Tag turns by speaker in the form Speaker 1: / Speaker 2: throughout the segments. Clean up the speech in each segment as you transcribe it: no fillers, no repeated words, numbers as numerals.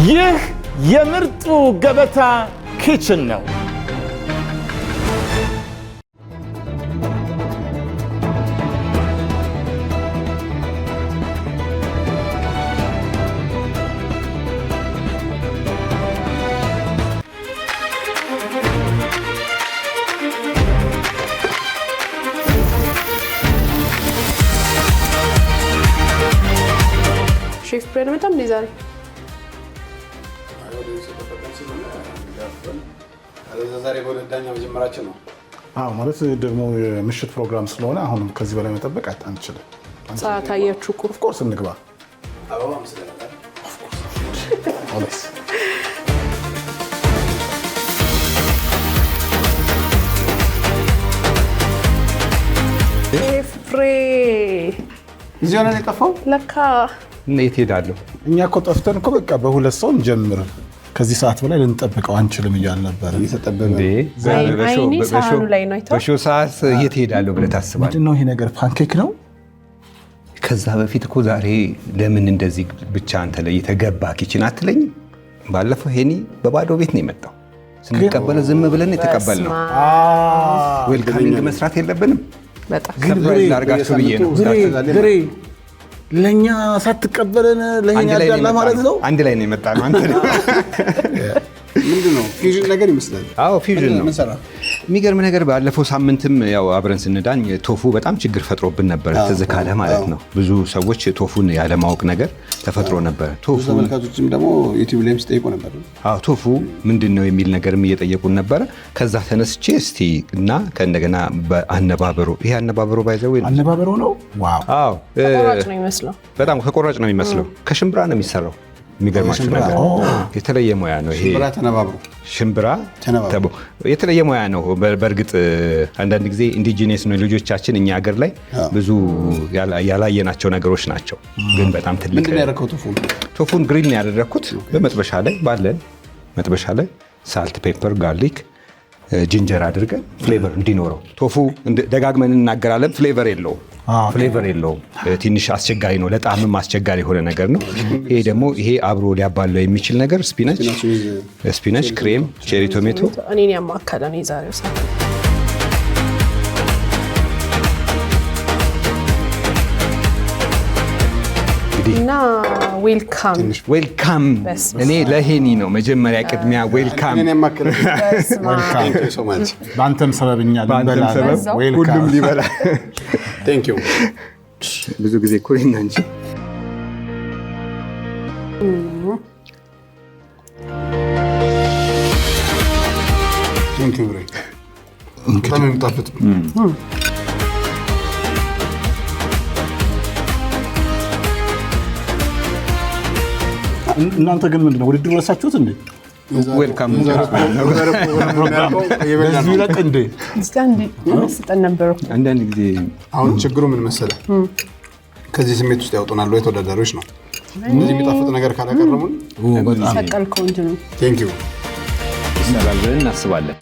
Speaker 1: ይህ የምርጡ ገበታ ኪችን ነው።
Speaker 2: ሼፍ ብሬን በጣም ዲዛይን
Speaker 3: ዛሬ ወደዳኛው ጀመራችን ነው።
Speaker 4: ማለት ደግሞ የምሽት ፕሮግራም ስለሆነ አሁን ከዚህ በላይ መጠበቅ አንችልም።
Speaker 2: ሰዓት አያችሁ እኮ
Speaker 4: ኦፍ ኮርስ እንግባ።
Speaker 3: አዎ መስለናል።
Speaker 4: ኦልዌይስ
Speaker 2: ሼፍ ብሬ
Speaker 3: እዚህ ሆነ የጠፋው
Speaker 2: ለካ
Speaker 5: የት ሄዳለሁ?
Speaker 4: እኛ እኮ ጠፍተን እኮ በቃ በሁለት ሰው እንጀምር፣ ከዚህ ሰዓት በላይ ልንጠብቀው አንችልም እያልን ነበር።
Speaker 3: እየተጠበበ
Speaker 2: አይኔ ሳህኑ ላይ ነው አይተው
Speaker 5: በሾው ሰዓት የት ሄዳለሁ ብለህ ታስባለህ?
Speaker 4: ምንድን ነው ይሄ ነገር? ፓንኬክ ነው?
Speaker 5: ከዛ በፊት እኮ ዛሬ ለምን እንደዚህ ብቻ አንተ ለይተህ ገባህ ኪችን አትለኝም? ባለፈው ሄኒ በባዶ ቤት ነው የመጣው። ስንቀበለው ዝም ብለን የተቀበልነው። ዌልካሚንግ መስራት የለብንም?
Speaker 2: በጣም
Speaker 5: ሰርፕራይዝ ላድርጋችሁ ብዬ ነው።
Speaker 4: ግሬ ለኛ ሳትቀበለን ለኛ ያዳላ ማለት ነው።
Speaker 5: አንድ ላይ ነው የመጣነው። አንተ
Speaker 3: ምንድን ነው ፊውዥን ነገር ይመስላል።
Speaker 5: አዎ ፊውዥን ነው።
Speaker 3: ምን ሰራ?
Speaker 5: የሚገርም ነገር ባለፈው ሳምንትም ያው አብረን ስንዳኝ ቶፉ በጣም ችግር ፈጥሮብን ነበር። ትዝ ካለህ ማለት ነው። ብዙ ሰዎች ቶፉን ያለማወቅ ነገር ተፈጥሮ ነበር። ቶፉ
Speaker 3: ተመልካቾችም ደግሞ ዩቲዩብ ላይም ሲጠይቁ ነበር።
Speaker 5: አዎ ቶፉ ምንድን ነው የሚል ነገርም እየጠየቁን ነበረ። ከዛ ተነስቼ እስቲ እና ከእንደገና በአነባበሮ ይሄ አነባበሮ ባይዘው
Speaker 4: አነባበሮ ነው። ዋው
Speaker 5: አዎ
Speaker 2: ተቆራጭ ነው የሚመስለው።
Speaker 5: በጣም ተቆራጭ ነው የሚመስለው። ከሽምብራ ነው የሚሰራው። የሚገርማችሁ ነገር የተለየ ሙያ ነው ይሄ።
Speaker 3: ሽምብራ ተነባብሮ
Speaker 5: ሽምብራ የተለየ ሙያ ነው። በእርግጥ አንዳንድ ጊዜ ኢንዲጂነስ ነው ልጆቻችን እኛ ሀገር ላይ ብዙ ያላየናቸው ነገሮች ናቸው። ግን በጣም ትልቅ
Speaker 3: ምንድን ነው ያደረከው?
Speaker 5: ቶፉን ግሪል ነው ያደረኩት። በመጥበሻ ላይ ባለን መጥበሻ ላይ ሳልት፣ ፔፐር፣ ጋርሊክ፣ ጂንጀር አድርገን ፍሌቨር እንዲኖረው። ቶፉ ደጋግመን እናገራለን፣ ፍሌቨር የለውም። ትንሽ አስቸጋሪ ነው፣ ለጣዕምም አስቸጋሪ የሆነ ነገር ነው። ይሄ ደግሞ ይሄ አብሮ ሊያባለው የሚችል ነገር ስፒናች፣ ክሬም፣ ቼሪ ቶሜቶ
Speaker 2: እኔን ያማከለ ነው የዛሬው ሰዓት። እና
Speaker 5: ዌልካም እኔ ለሄኒ ነው መጀመሪያ ቅድሚያ ዌልካም።
Speaker 4: በአንተም ሰበብ እኛ ልንበላ
Speaker 5: ሁሉም ሊበላ ብዙ ጊዜ እኮ ይሄን እንጂ
Speaker 4: እናንተ ግን ምንድነው ውድድር ረሳችሁት እንዴ?
Speaker 5: ዌልካም
Speaker 4: በዚህ ለቅ እንዴ
Speaker 2: ስጠን ነበረው።
Speaker 5: አንዳንድ ጊዜ
Speaker 3: አሁን ችግሩ ምን መሰለህ? ከዚህ ስሜት ውስጥ ያወጡናል ወይ ተወዳዳሪዎች ነው። እንደዚህ የሚጣፍጥ ነገር ካላቀረቡን
Speaker 2: ሰቀልከው እንጂ ነው።
Speaker 3: ቴንክ ዩ
Speaker 5: ይሰራል ብለን እናስባለን።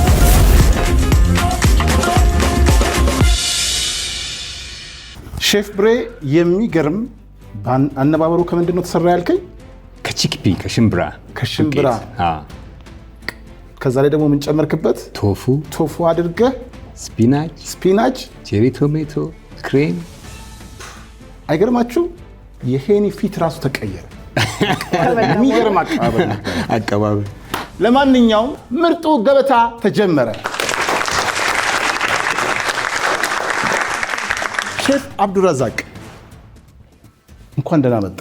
Speaker 4: ሼፍ ብሬ የሚገርም አነባበሩ ከምንድን ነው ተሰራ ያልከኝ?
Speaker 5: ከቺክፒ ከሽምብራ
Speaker 4: ከዛ ላይ ደግሞ ምን ጨመርክበት? ቶፉ አድርገህ ስፒናች፣ ቼሪ ቶሜቶ፣ ክሬም። አይገርማችሁ? የሄኒ ፊት ራሱ ተቀየረ። የሚገርም አቀባበል። ለማንኛውም ምርጡ ገበታ ተጀመረ። ሼፍ አብዱረዛቅ እንኳን ደህና መጣ።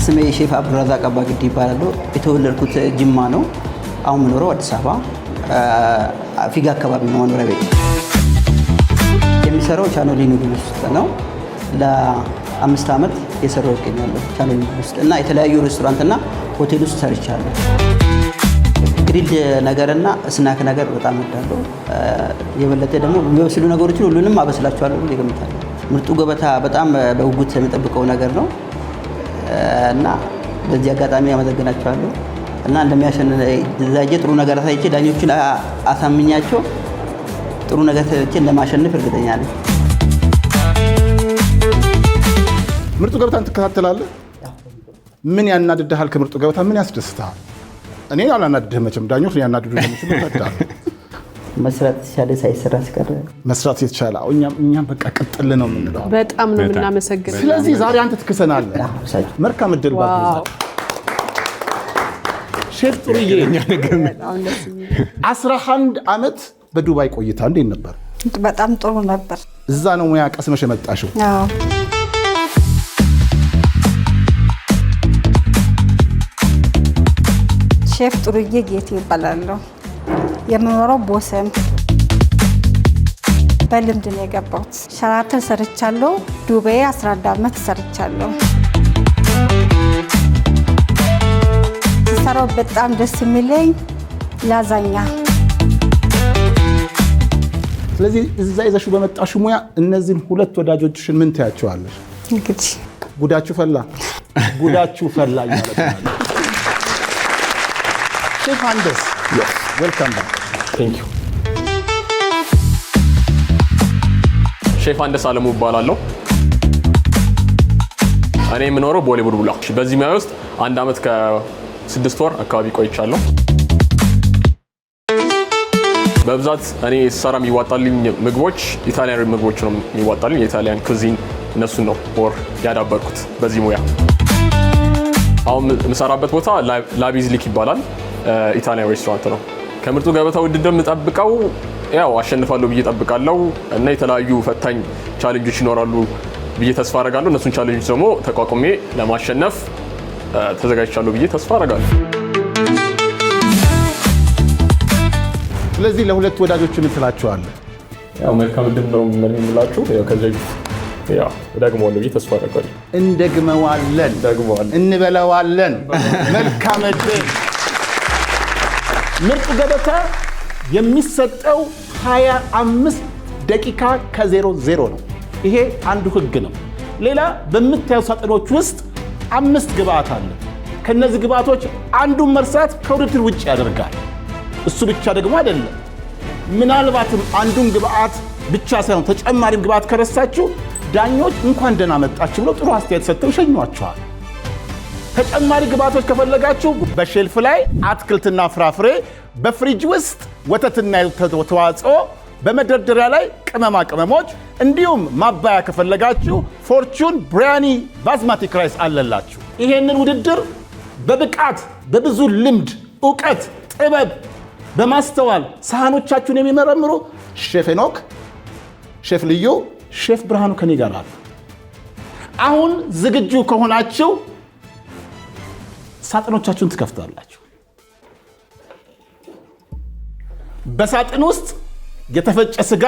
Speaker 6: ስሜ ሼፍ አብዱረዛቅ አባግዲ ይባላል። የተወለድኩት ጅማ ነው። አሁን የምኖረው አዲስ አበባ ፊጋ አካባቢ ነው መኖሪያ ቤት። የሚሰራው ቻኖሊ ኑድል ውስጥ ነው። ለ5 ዓመት የሰራው እገኛለሁ ቻኖሊ ኑድል ውስጥ እና የተለያዩ ሬስቶራንትና ሆቴል ውስጥ ሰርቻለሁ። ግሪልድ ነገርና ስናክ ነገር በጣም እወዳለሁ። የበለጠ ደግሞ የሚበስሉ ነገሮችን ሁሉንም አበስላቸዋለሁ ብዬ እገምታለሁ። ምርጡ ገበታ በጣም በጉጉት የምጠብቀው ነገር ነው እና በዚህ አጋጣሚ አመሰግናቸዋለሁ እና እንደሚያሸንፍ ጥሩ ነገር አሳይቼ ዳኞችን አሳምኛቸው ጥሩ ነገር እንደማሸንፍ እርግጠኛ ነኝ።
Speaker 4: ምርጡ ገበታን ትከታተላለህ? ምን ያናድድሃል? ከምርጡ ገበታ ምን ያስደስትሃል? እኔ አላናድድህም መቼም፣ ዳኞች ያናድዱ ለምችሉ ይፈዳል።
Speaker 6: መስራት የተቻለ ሳይሰራ ሲቀር
Speaker 4: መስራት የተቻለ እኛም በቃ ቅጥል ነው የምንለው።
Speaker 2: በጣም ነው የምናመሰግነው።
Speaker 4: ስለዚህ ዛሬ አንተ ትክሰናለህ። መልካም እድል ባትይዛ። ሼፍ ጥሩዬ 11 ዓመት በዱባይ ቆይታ እንዴት ነበር?
Speaker 7: በጣም ጥሩ ነበር።
Speaker 4: እዛ ነው ሙያ ቀስመሽ የመጣሽው?
Speaker 7: አዎ። ሼፍ ጥሩዬ ጌቴ ይባላለሁ። የምኖረው ቦሰን። በልምድ ነው የገባሁት። ሸራተን ሰርቻለሁ። ዱባይ 11 ዓመት ሰርቻለሁ። ስሰራው በጣም ደስ የሚለኝ ላዛኛ።
Speaker 4: ስለዚህ እዛ ይዘሽው በመጣሽው ሙያ እነዚህን ሁለት ወዳጆችሽን ምን ታያቸዋለሽ?
Speaker 7: እንግዲህ
Speaker 4: ጉዳችሁ ፈላ፣ ጉዳችሁ ፈላ ማለት ነው። ሼፍ አንደስ ዌልካም ባክ።
Speaker 8: ቴንክ ዩ። ሼፍ አንደስ አለሙ እባላለሁ። እኔ የምኖረው ቦሌ ቡልቡላ። በዚህ ሙያ ውስጥ 1 ዓመት ከ6 ወር አካባቢ ቆይቻለሁ። በብዛት እኔ ስሰራ የሚዋጣልኝ ምግቦች ኢታሊያን ምግቦች ነው የሚዋጣልኝ። የኢታሊያን ኩዚን እነሱን ነው ኦር ያዳበርኩት በዚህ ሙያ። አሁን የምሰራበት ቦታ ላቢዝሊክ ይባላል። ኢታሊያን ሬስቶራንት ነው። ከምርጡ ገበታ ውድድር የምጠብቀው ያው አሸንፋለሁ ብዬ ጠብቃለሁ እና የተለያዩ ፈታኝ ቻሌንጆች ይኖራሉ ብዬ ተስፋ አደርጋለሁ። እነሱን ቻሌንጆች ደግሞ ተቋቁሜ ለማሸነፍ ተዘጋጅቻለሁ ብዬ ተስፋ አደርጋለሁ።
Speaker 4: ስለዚህ ለሁለት ወዳጆች ምን ትላቸዋለህ?
Speaker 8: ያው መልካም እድል ነው የምላችሁ። ያው ከዚህ ያው ደግመዋለሁ ብዬ ተስፋ አደርጋለሁ።
Speaker 4: እንደግመዋለን፣ እንበለዋለን። መልካም እድል። ምርጡ ገበታ የሚሰጠው 25 ደቂቃ ከ00 ነው። ይሄ አንዱ ህግ ነው። ሌላ በምታዩ ሳጥኖች ውስጥ 5 ግብአት አለ። ከነዚህ ግብአቶች አንዱን መርሳት ከውድድር ውጭ ያደርጋል። እሱ ብቻ ደግሞ አይደለም። ምናልባትም አንዱን ግብአት ብቻ ሳይሆን ተጨማሪም ግብአት ከረሳችሁ ዳኞች እንኳን ደህና መጣችሁ ብለው ጥሩ አስተያየት ሰጥተው ይሸኟቸዋል። ተጨማሪ ግብአቶች ከፈለጋችሁ በሼልፍ ላይ አትክልትና ፍራፍሬ፣ በፍሪጅ ውስጥ ወተትና ተዋጽኦ፣ በመደርደሪያ ላይ ቅመማ ቅመሞች፣ እንዲሁም ማባያ ከፈለጋችሁ ፎርቹን ብሪያኒ ባስማቲክ ራይስ አለላችሁ። ይሄንን ውድድር በብቃት በብዙ ልምድ፣ ዕውቀት፣ ጥበብ በማስተዋል ሳህኖቻችሁን የሚመረምሩ ሼፍ ሄኖክ፣ ሼፍ ልዩ፣ ሼፍ ብርሃኑ ከኔ ጋር አሉ። አሁን ዝግጁ ከሆናችሁ ሳጥኖቻችሁን ትከፍታላችሁ። በሳጥን ውስጥ የተፈጨ ስጋ፣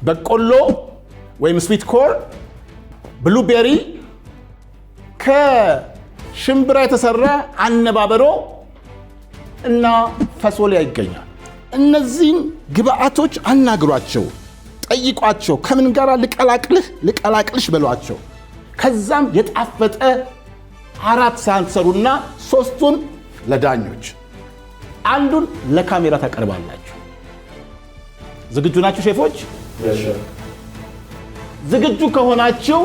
Speaker 4: በቆሎ ወይም ስዊት ኮር፣ ብሉቤሪ፣ ከሽምብራ የተሰራ አነባበሮ እና ፈሶሊያ ይገኛል። እነዚህን ግብአቶች አናግሯቸው፣ ጠይቋቸው። ከምን ጋር ልቀላቅልሽ በሏቸው። ከዛም የጣፈጠ 4 ሳህን ትሰሩና 3ቱን ለዳኞች፣ አንዱን ለካሜራ ታቀርባላችሁ። ዝግጁ ናችሁ ሼፎች? ዝግጁ ከሆናችሁ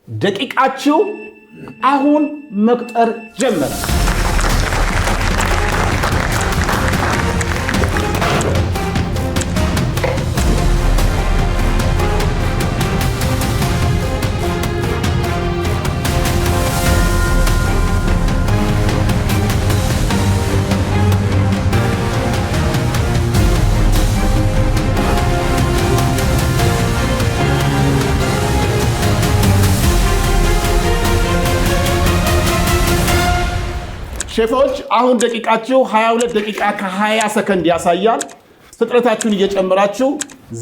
Speaker 4: ደቂቃችሁ አሁን መቁጠር ጀመረ። ሼፎች አሁን ደቂቃችሁ 22 ደቂቃ ከ20 ሰከንድ ያሳያል። ፍጥነታችሁን እየጨመራችሁ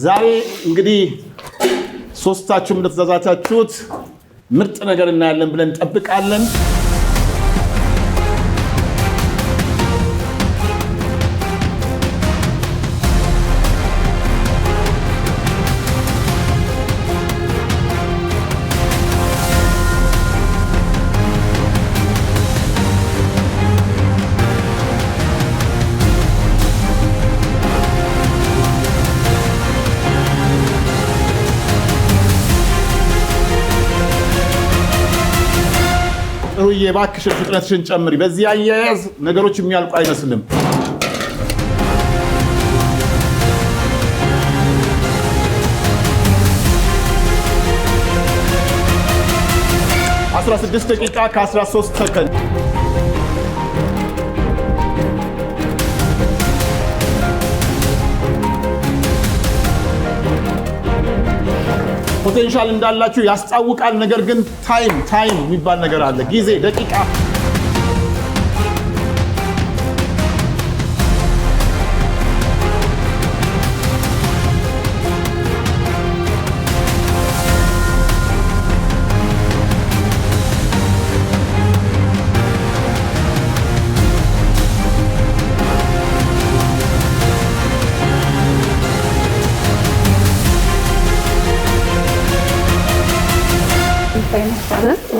Speaker 4: ዛሬ እንግዲህ ሶስታችሁም እንደተዛዛታችሁት ምርጥ ነገር እናያለን ብለን እንጠብቃለን። ጥሩዬ እባክሽን ፍጥነትሽን ጨምሪ። በዚህ አያያዝ ነገሮች የሚያልቁ አይመስልም። ለ16 ደቂቃ ከ13 ሰከንድ ፖቴንሻል እንዳላችሁ ያስታውቃል። ነገር ግን ታይም የሚባል ነገር አለ። ጊዜ ደቂቃ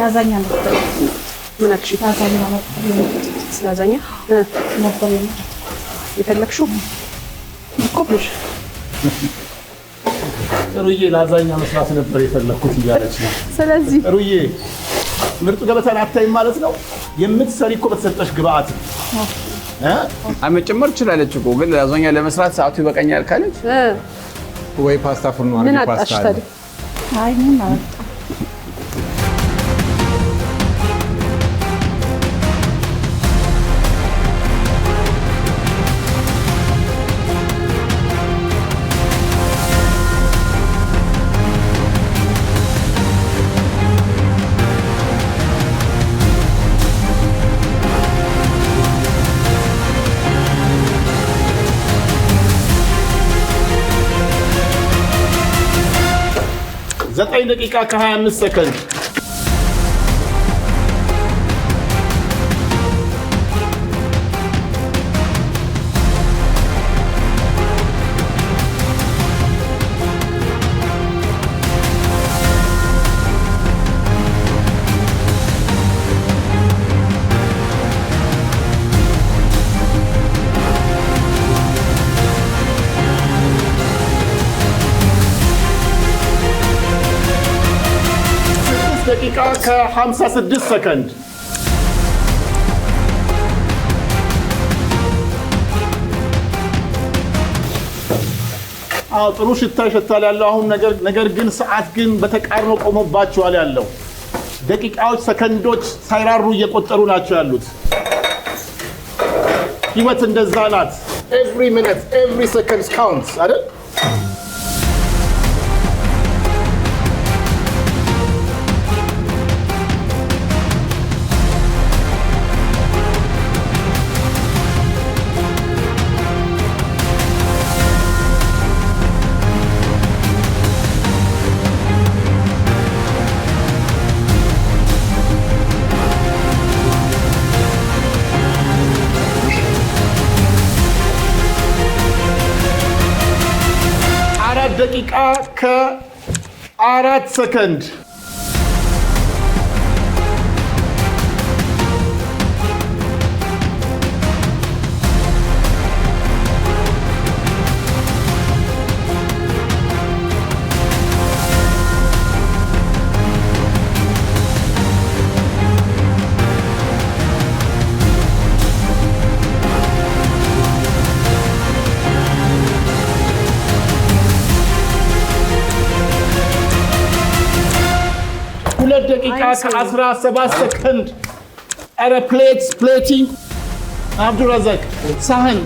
Speaker 7: ያዛኛ ነበር።
Speaker 2: ምን አልሽ?
Speaker 7: ያዛኛ ነበር።
Speaker 2: ያዛኛ
Speaker 7: ነበር
Speaker 2: የፈለግሽው እኮ ብለሽ
Speaker 4: ጥሩዬ ላዛኛ መስራት ነበር የፈለኩት እያለች ነው።
Speaker 2: ስለዚህ
Speaker 4: ጥሩዬ ምርጡ ገበታን አታይም ማለት ነው። የምትሰሪ እኮ በተሰጠሽ ግብአት
Speaker 9: መጨመር ትችላለች እኮ ግን ላዛኛ ለመስራት ሰዓቱ ይበቃኛል ካለች
Speaker 5: ወይ ፓስታ ፍርኖ
Speaker 2: ምን
Speaker 5: አድርጌ
Speaker 2: አጣሽ
Speaker 5: ፓስታ አለ።
Speaker 2: ታዲያ?
Speaker 7: አይ ምን ማለት
Speaker 4: ዘጠኝ ደቂቃ ከ25 ሰከንድ ደቂቃ ከ56 ሰከንድ ጥሩ ሽታ ይሸታል ያለው አሁን ነገር ግን ሰዓት ግን በተቃርኖ ቆሞባቸዋል ያለው ደቂቃዎች ሰከንዶች ሳይራሩ እየቆጠሩ ናቸው ያሉት። ህይወት እንደዛ ናት። every minute every second counts አይደል? ደቂቃ ከ4 ሰከንድ ደቂቃ ከ17 ሰከንድ ኧረ ፕሌቲንግ አብዱረዛቅ ሳህን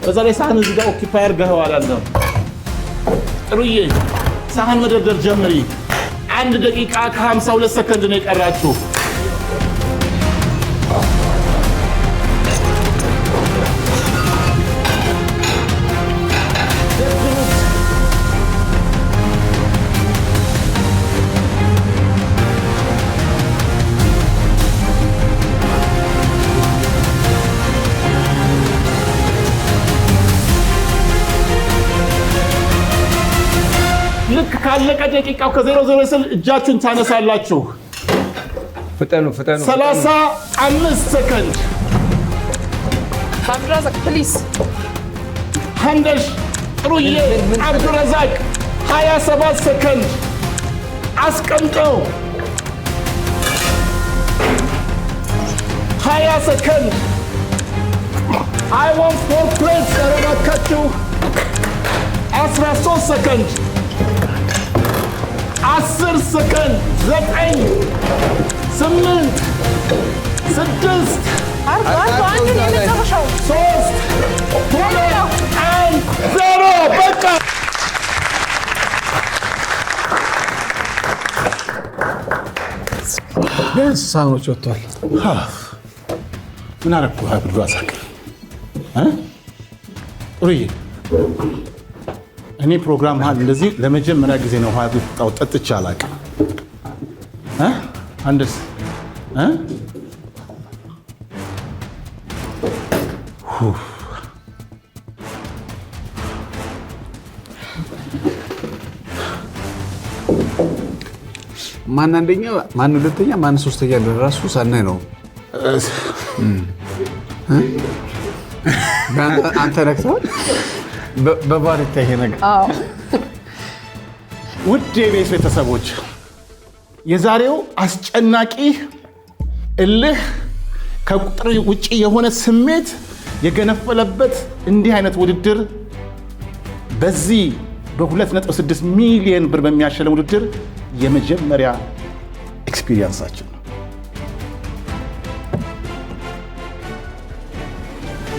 Speaker 4: በዛ ላይ ሳህን እዚህ ጋር ኦኪፓይ አድርገኸዋል አለ። ጥሩዬ ሳህን መደርደር ጀምሪ። 1 ደቂቃ ከ52 ሰከንድ ነው የቀራችሁ። ልክ ካለቀ ደቂቃው ከ00 ስል እጃችሁን ታነሳላችሁ።
Speaker 5: ፍጠኑ
Speaker 4: 35 ሰከንድ
Speaker 2: አብዱረዛቅ ፕሊዝ
Speaker 4: ሀንደሽ ጥሩዬ አብዱረዛቅ 27 ሰከንድ አስቀምጠው
Speaker 1: 20 ሰከንድ I want 4 plates እባካችሁ 13 ሰከንድ 10 ሰከንድ 9 8 6 3 2 0 በቃ
Speaker 4: ቢያንስ ሳህኖች ወጥቷል። ምን አደረኩ? ብዱ አሳክ ጥሩዬ፣ እኔ ፕሮግራም መሀል እንደዚህ ለመጀመሪያ ጊዜ ነው ውሃ ጠጣው። ጠጥቼ አላውቅም። አንደስ
Speaker 3: ማን አንደኛ ማን ሁለተኛ ማን ሶስተኛ እንደራሱ ሳናይ ነው። አንተ ነክተዋል በባር ይሄ ነገር።
Speaker 4: ውድ የቤት ቤተሰቦች የዛሬው አስጨናቂ እልህ ከቁጥር ውጪ የሆነ ስሜት የገነፈለበት እንዲህ አይነት ውድድር በዚህ በ2.6 ሚሊዮን ብር በሚያሸልም ውድድር የመጀመሪያ ኤክስፒሪየንሳችን ነው።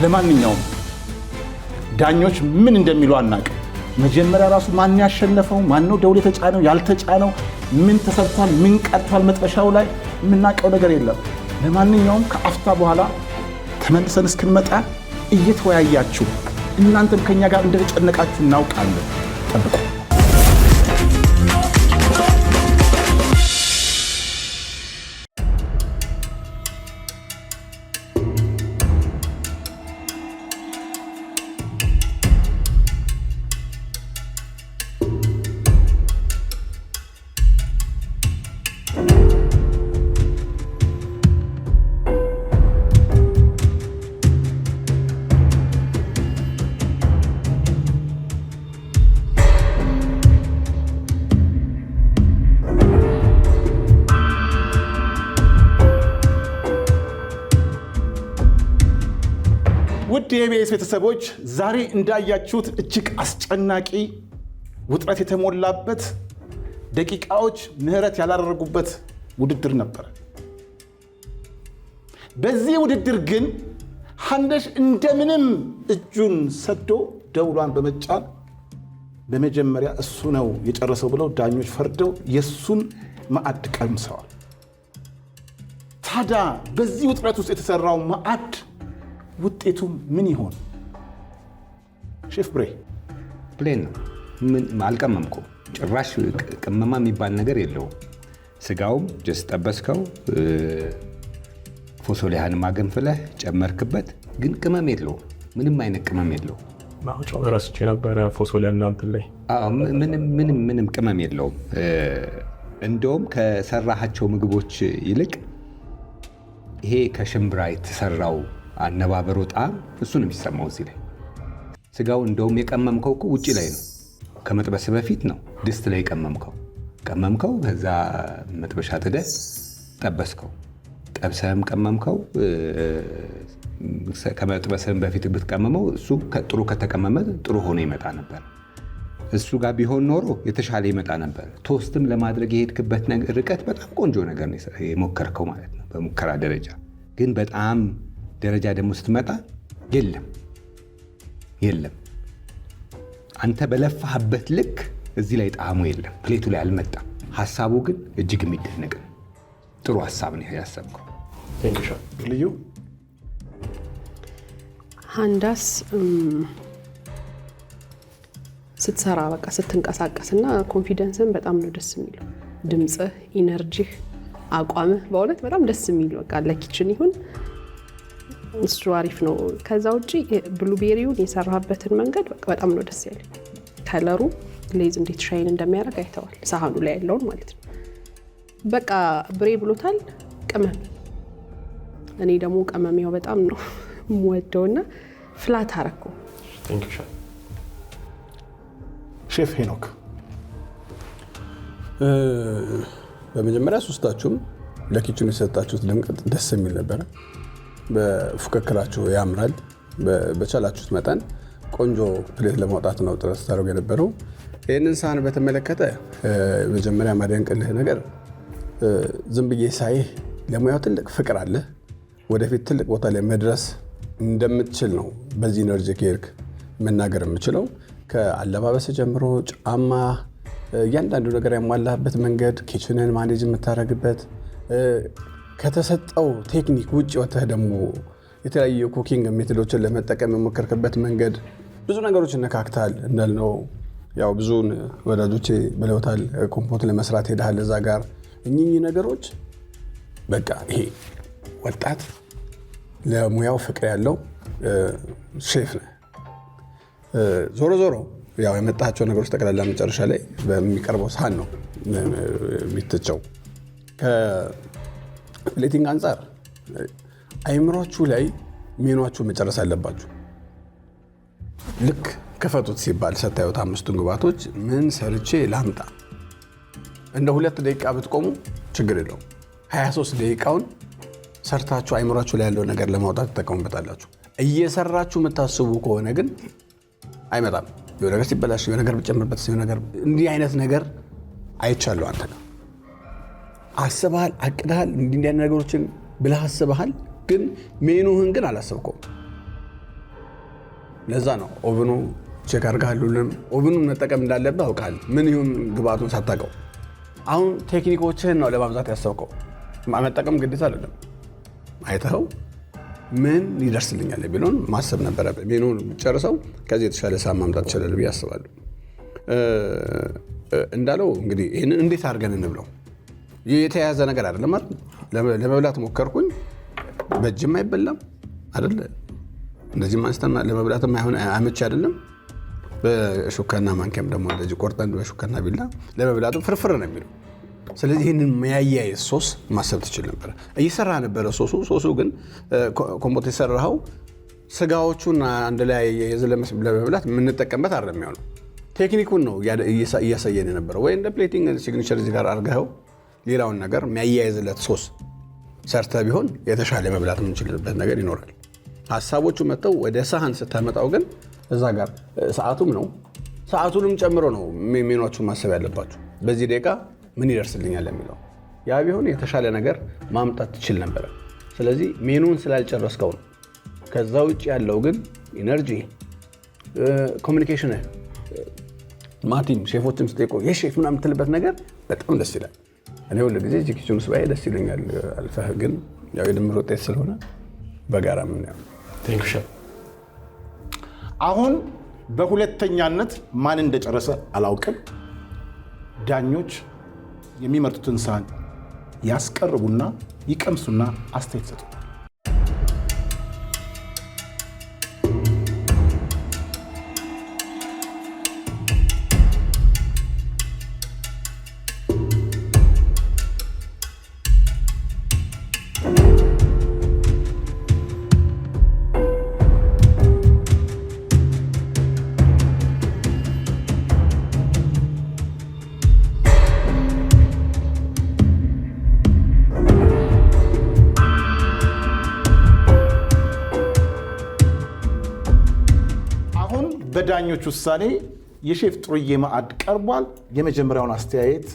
Speaker 4: ለማንኛውም ዳኞች ምን እንደሚሉ አናውቅም። መጀመሪያ ራሱ ማን ያሸነፈው፣ ማን ነው ደውል የተጫነው ያልተጫነው፣ ምን ተሰርቷል፣ ምን ቀርቷል፣ መጥበሻው ላይ የምናውቀው ነገር የለም። ለማንኛውም ከአፍታ በኋላ ተመልሰን እስክንመጣ እየተወያያችሁ እናንተም ከኛ ጋር እንደተጨነቃችሁ እናውቃለን። ጠብቁ። ውድ የኢቢኤስ ቤተሰቦች ዛሬ እንዳያችሁት እጅግ አስጨናቂ ውጥረት የተሞላበት ደቂቃዎች ምህረት ያላደረጉበት ውድድር ነበር። በዚህ ውድድር ግን ሀንደሽ እንደምንም እጁን ሰዶ ደውሏን በመጫን በመጀመሪያ እሱ ነው የጨረሰው ብለው ዳኞች ፈርደው የሱን ማዕድ ቀምሰዋል። ታዲያ በዚህ ውጥረት ውስጥ የተሰራው ማዕድ ውጤቱ ምን ይሆን? ሼፍ ብሬ
Speaker 5: ፕሌን ነው። ምን አልቀመምኩ፣ ጭራሽ ቅመማ የሚባል ነገር የለውም። ስጋውም ጀስ ጠበስከው፣ ፎሶሊያህን ማገንፍለህ ጨመርክበት፣ ግን ቅመም የለውም። ምንም አይነት ቅመም የለውም።
Speaker 8: ማውጫው ረስቼ ነበረ ፎሶሊያ እናንተ ላይ
Speaker 5: ምንም ቅመም የለውም። እንደውም ከሰራሃቸው ምግቦች ይልቅ ይሄ ከሽምብራ የተሰራው አነባበሮ ጣዕም እሱ ነው የሚሰማው እዚህ ላይ። ስጋው እንደውም የቀመምከው እኮ ውጪ ላይ ነው፣ ከመጥበስ በፊት ነው ድስት ላይ ቀመምከው፣ ከዛ መጥበሻ ጥደህ ጠበስከው፣ ጠብሰህም ቀመምከው። ከመጥበስህም በፊት ብትቀመመው እሱ ጥሩ ከተቀመመ ጥሩ ሆኖ ይመጣ ነበር። እሱ ጋር ቢሆን ኖሮ የተሻለ ይመጣ ነበር። ቶስትም ለማድረግ የሄድክበት ርቀት በጣም ቆንጆ ነገር ነው የሞከርከው ማለት ነው በሙከራ ደረጃ። ግን በጣም ደረጃ ደግሞ ስትመጣ የለም። አንተ በለፋህበት ልክ እዚህ ላይ ጣዕሙ የለም፣ ፕሌቱ ላይ አልመጣም። ሀሳቡ ግን እጅግ የሚደነቅ ነው። ጥሩ ሀሳብ ነው ያሰብከው።
Speaker 4: ልዩ
Speaker 2: ሀንዳስ ስትሰራ በቃ ስትንቀሳቀስና ኮንፊደንስን በጣም ነው ደስ የሚለው። ድምፅህ፣ ኢነርጂህ፣ አቋምህ በእውነት በጣም ደስ የሚል በቃ ለኪችን ይሁን እሱ አሪፍ ነው። ከዛ ውጪ ብሉቤሪውን የሰራበትን መንገድ በጣም ነው ደስ ያለኝ። ከለሩ ግሌዝ እንዴት ሻይን እንደሚያደርግ አይተዋል፣ ሳህኑ ላይ ያለውን ማለት ነው። በቃ ብሬ ብሎታል ቅመም። እኔ ደግሞ ቅመሚያው በጣም ነው የምወደውና ፍላት አረኩ።
Speaker 4: ሼፍ ሄኖክ
Speaker 3: በመጀመሪያ ሶስታችሁም ለኪችኑ የሰጣችሁት ድምቀት ደስ የሚል ነበረ። በፉክክራችሁ ያምራል። በቻላችሁት መጠን ቆንጆ ፕሌት ለማውጣት ነው ጥረት ታደርጉ የነበረው። ይህንን ሳህን በተመለከተ መጀመሪያ ማደንቅልህ ነገር ዝም ብዬ ሳይህ ለሙያው ትልቅ ፍቅር አለ። ወደፊት ትልቅ ቦታ ላይ መድረስ እንደምትችል ነው በዚህ ኢነርጂ ከሄድክ መናገር የምችለው። ከአለባበስ ጀምሮ ጫማ፣ እያንዳንዱ ነገር ያሟላበት መንገድ፣ ኪችንን ማኔጅ የምታደርግበት ከተሰጠው ቴክኒክ ውጭ ወጥተህ ደግሞ የተለያዩ ኩኪንግ ሜቶዶችን ለመጠቀም የሞከርክበት መንገድ ብዙ ነገሮች ነካክታል። እንዳልነው ያው ብዙውን ወዳጆቼ ብለውታል። ኮምፖት ለመስራት ሄደሃል እዛ ጋር። እኚህ ነገሮች በቃ ይሄ ወጣት ለሙያው ፍቅር ያለው ሼፍ ነህ። ዞሮ ዞሮ ያው የመጣቸው ነገሮች ጠቅላላ መጨረሻ ላይ በሚቀርበው ሳህን ነው የሚተቸው። ከፕሌቲንግ አንጻር አይምሯችሁ ላይ ሜኗችሁ መጨረስ አለባችሁ። ልክ ክፈቱት ሲባል ስታዩት 5ቱን ግብአቶች ምን ሰርቼ ላምጣ፣ እንደ 2 ደቂቃ ብትቆሙ ችግር የለውም። 23 ደቂቃውን ሰርታችሁ አይምሯችሁ ላይ ያለው ነገር ለማውጣት ትጠቀሙበታላችሁ። እየሰራችሁ የምታስቡ ከሆነ ግን አይመጣም። የሆነ ነገር ሲበላሽ፣ የሆነ ነገር ብጨምርበት፣ የሆነ ነገር እንዲህ አይነት ነገር አይቻለሁ። አንተ ጋር አስበሃል፣ አቅደሃል፣ እንዲህ አይነት ነገሮችን ብለህ አስበሃል፣ ግን ሜኑህን ግን አላሰብከውም። ለዛ ነው ኦቨኑ ቼክ አድርገሃል። ሁሉንም ኦቨኑን መጠቀም እንዳለብህ አውቃል። ምን ይሁን ግብአቱን ሳታውቀው አሁን ቴክኒኮችህን ነው ለማብዛት ያሰብከው። መጠቀም ግዴታ አይደለም። አይተኸው ምን ይደርስልኛል ቢሆን ማሰብ ነበረብህ። ሜኑን ጨርሰው ከዚህ የተሻለ ሳህን ማምጣት ይችላል ብዬ አስባለሁ። እንዳለው እንግዲህ ይህንን እንዴት አድርገን እንብለው? የተያያዘ ነገር አይደለም ማለት ለመብላት ሞከርኩኝ። በእጅም አይበላም አይደለ? እንደዚህ ማንስተና ለመብላትም አይሆን አመች አይደለም። በሹካና ማንኪያም ደግሞ እንደዚህ ቆርጠን በሹካና ቢላ ለመብላቱ ፍርፍር ነው የሚለው። ስለዚህ ይህንን የሚያያይዝ ሶስ ማሰብ ትችል ነበር። እየሰራ ነበረ ሶሱ ግን ኮምፖት የሰራኸው ስጋዎቹን አንድ ላይ ለመብላት የምንጠቀምበት አይደለም የሚሆነው። ቴክኒኩን ነው እያሳየን የነበረው። ወይ እንደ ፕሌቲንግ ሲግኒቸር እዚህ ጋር አድርገኸው ሌላውን ነገር የሚያያይዝለት ሶስ ሰርተ ቢሆን የተሻለ መብላት የምንችልበት ነገር ይኖራል። ሀሳቦቹ መጥተው ወደ ሳህን ስታመጣው ግን እዛ ጋር ሰዓቱም ነው ሰዓቱንም ጨምሮ ነው ሜኗችሁን ማሰብ ያለባችሁ። በዚህ ደቂቃ ምን ይደርስልኛል የሚለው ያ ቢሆን የተሻለ ነገር ማምጣት ትችል ነበረ። ስለዚህ ሜኑን ስላልጨረስከው ነው። ከዛ ውጭ ያለው ግን ኢነርጂ፣ ኮሚኒኬሽን፣ ማቲም ሼፎችም ስጠይቆ የሼፍ ምናምን የምትልበት ነገር በጣም ደስ ይላል። እኔ ሁሉ ጊዜ እዚህ ኪችን ውስጥ ባይ ደስ ይለኛል። አልፈህ ግን ያው የድምር ውጤት ስለሆነ በጋራ ምን ያው
Speaker 4: አሁን በሁለተኛነት ማን እንደጨረሰ አላውቅም። ዳኞች የሚመርጡትን ሳህን ያስቀርቡና ይቀምሱና አስተያየት ይሰጡታል። በዳኞች ውሳኔ የሼፍ ጥሩዬ ማዕድ ቀርቧል። የመጀመሪያውን አስተያየት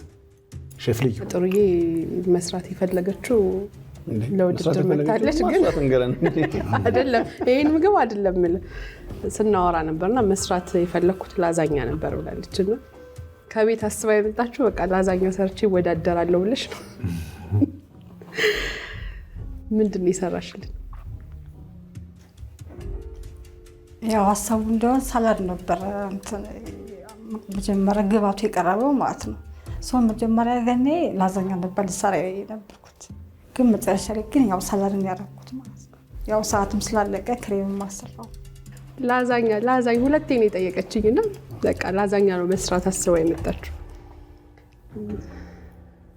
Speaker 4: ሼፍ ልዩ።
Speaker 2: ጥሩዬ መስራት የፈለገችው ለውድድር መታለች፣ ግን አይደለም ይሄን ምግብ አይደለም ስናወራ ነበርና መስራት የፈለኩት ላዛኛ ነበር ብላለችና ከቤት አስባ የመጣችው በቃ ላዛኛ ሰርቼ ወዳደራለሁ ብለሽ ነው። ምንድን ነው የሰራሽልን?
Speaker 7: ያው ሀሳቡ እንደሆነ ሳላድ ነበር መጀመሪያ ግባቱ የቀረበው ማለት ነው። ሰው መጀመሪያ ገኔ ላዛኛ ነበር ልሰራ የነበርኩት፣ ግን መጨረሻ ላይ ግን ያው ሳላድን ያደረኩት ማለት ነው። ያው ሰዓትም ስላለቀ ክሬም ማሰራው
Speaker 2: ላዛኛ ሁለቴ ነው የጠየቀችኝና በቃ ላዛኛ ነው መስራት አስባ የመጣችው።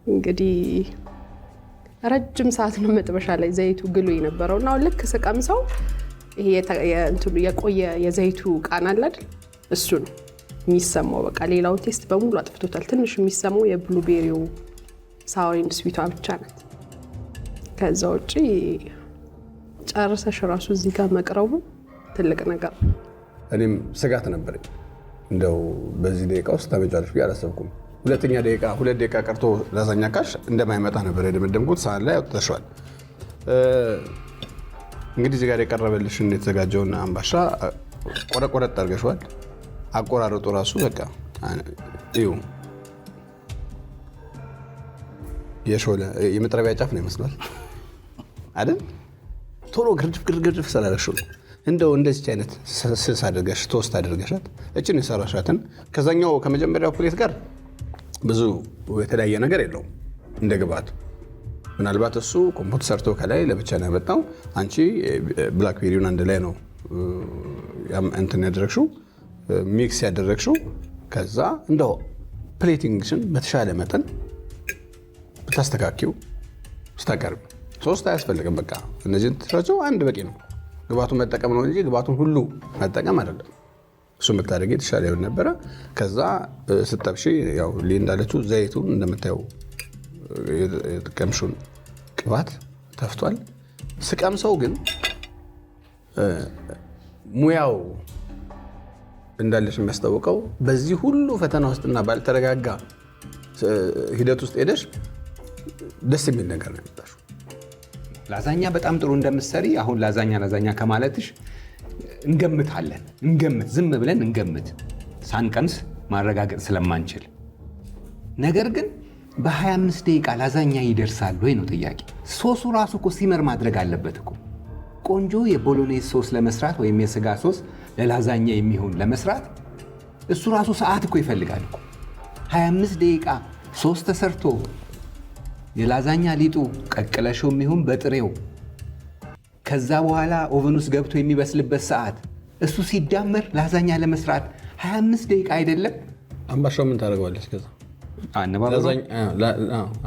Speaker 2: እንግዲህ ረጅም ሰዓት ነው መጥበሻ ላይ ዘይቱ ግሎ የነበረውና ልክ ስቀምሰው ይሄ የቆየ የዘይቱ ቃና አለ አይደል? እሱ ነው የሚሰማው። በቃ ሌላው ቴስት በሙሉ አጥፍቶታል። ትንሽ የሚሰማው የብሉቤሪው ሳወር ኤንድ ስዊቷ ብቻ ናት። ከዛ ውጪ ጨርሰሽ ራሱ እዚህ ጋር መቅረቡ ትልቅ ነገር።
Speaker 3: እኔም ስጋት ነበረኝ እንደው በዚህ ደቂቃ ውስጥ ታመጫለሽ ብዬ አላሰብኩም። ሁለት ደቂቃ ቀርቶ ላዛኛ ካሽ እንደማይመጣ ነበር የደመደምኩት። ሳህን ላይ አውጥተሽዋል። እንግዲህ እዚህ ጋር የቀረበልሽን የተዘጋጀውን አምባሻ ቆረጥ አድርገሽዋል። አቆራረጡ ራሱ በቃ እዩ የሾለ የመጥረቢያ ጫፍ ነው ይመስላል አይደል? ቶሎ ግርድፍ ስላለሽው እንደው እንደዚህ አይነት ስስ አድርገሽ ቶስት አድርገሻት እችን የሰራሻትን ከዛኛው ከመጀመሪያው ፕሌት ጋር ብዙ የተለያየ ነገር የለውም እንደ ግብአቱ። ምናልባት እሱ ኮምፖት ሰርቶ ከላይ ለብቻ ነው ያመጣው። አንቺ ብላክቤሪውን አንድ ላይ ነው እንትን ያደረግሽው ሚክስ ያደረግሽው። ከዛ እንደው ፕሌቲንግሽን በተሻለ መጠን ብታስተካኪው ስታቀርብ ሶስት አያስፈልግም። በቃ እነዚህን ትራቸው አንድ በቂ ነው። ግብአቱን መጠቀም ነው እንጂ ግብአቱን ሁሉ መጠቀም አይደለም። እሱ ብታደርጊ የተሻለ ይሆን ነበረ። ከዛ ስትጠብሺ ያው እንዳለችው ዘይቱን እንደምታየው የጥቀምሽውን ቅባት ተፍቷል። ስቀምሰው ግን ሙያው እንዳለሽ የሚያስታውቀው በዚህ ሁሉ ፈተና ውስጥና ባልተረጋጋ ሂደት ውስጥ ሄደሽ ደስ የሚል ነገር ነው ያመጣሽው።
Speaker 5: ላዛኛ በጣም ጥሩ እንደምትሰሪ አሁን ላዛኛ ከማለትሽ እንገምታለን። ዝም ብለን እንገምት ሳንቀምስ ማረጋገጥ ስለማንችል። ነገር ግን በ25 ደቂቃ ላዛኛ ይደርሳል ወይ ነው ጥያቄ። ሶሱ ራሱ እኮ ሲመር ማድረግ አለበት እኮ። ቆንጆ የቦሎኔዝ ሶስ ለመስራት ወይም የስጋ ሶስ ለላዛኛ የሚሆን ለመስራት እሱ ራሱ ሰዓት እኮ ይፈልጋል እኮ። 25 ደቂቃ ሶስ ተሰርቶ የላዛኛ ሊጡ ቀቅለሽው የሚሆን በጥሬው ከዛ በኋላ ኦቨን ውስጥ ገብቶ የሚበስልበት ሰዓት እሱ ሲዳመር ላዛኛ ለመስራት 25 ደቂቃ አይደለም።
Speaker 3: አምባሻው ምን ታደርገዋለች? ከዛ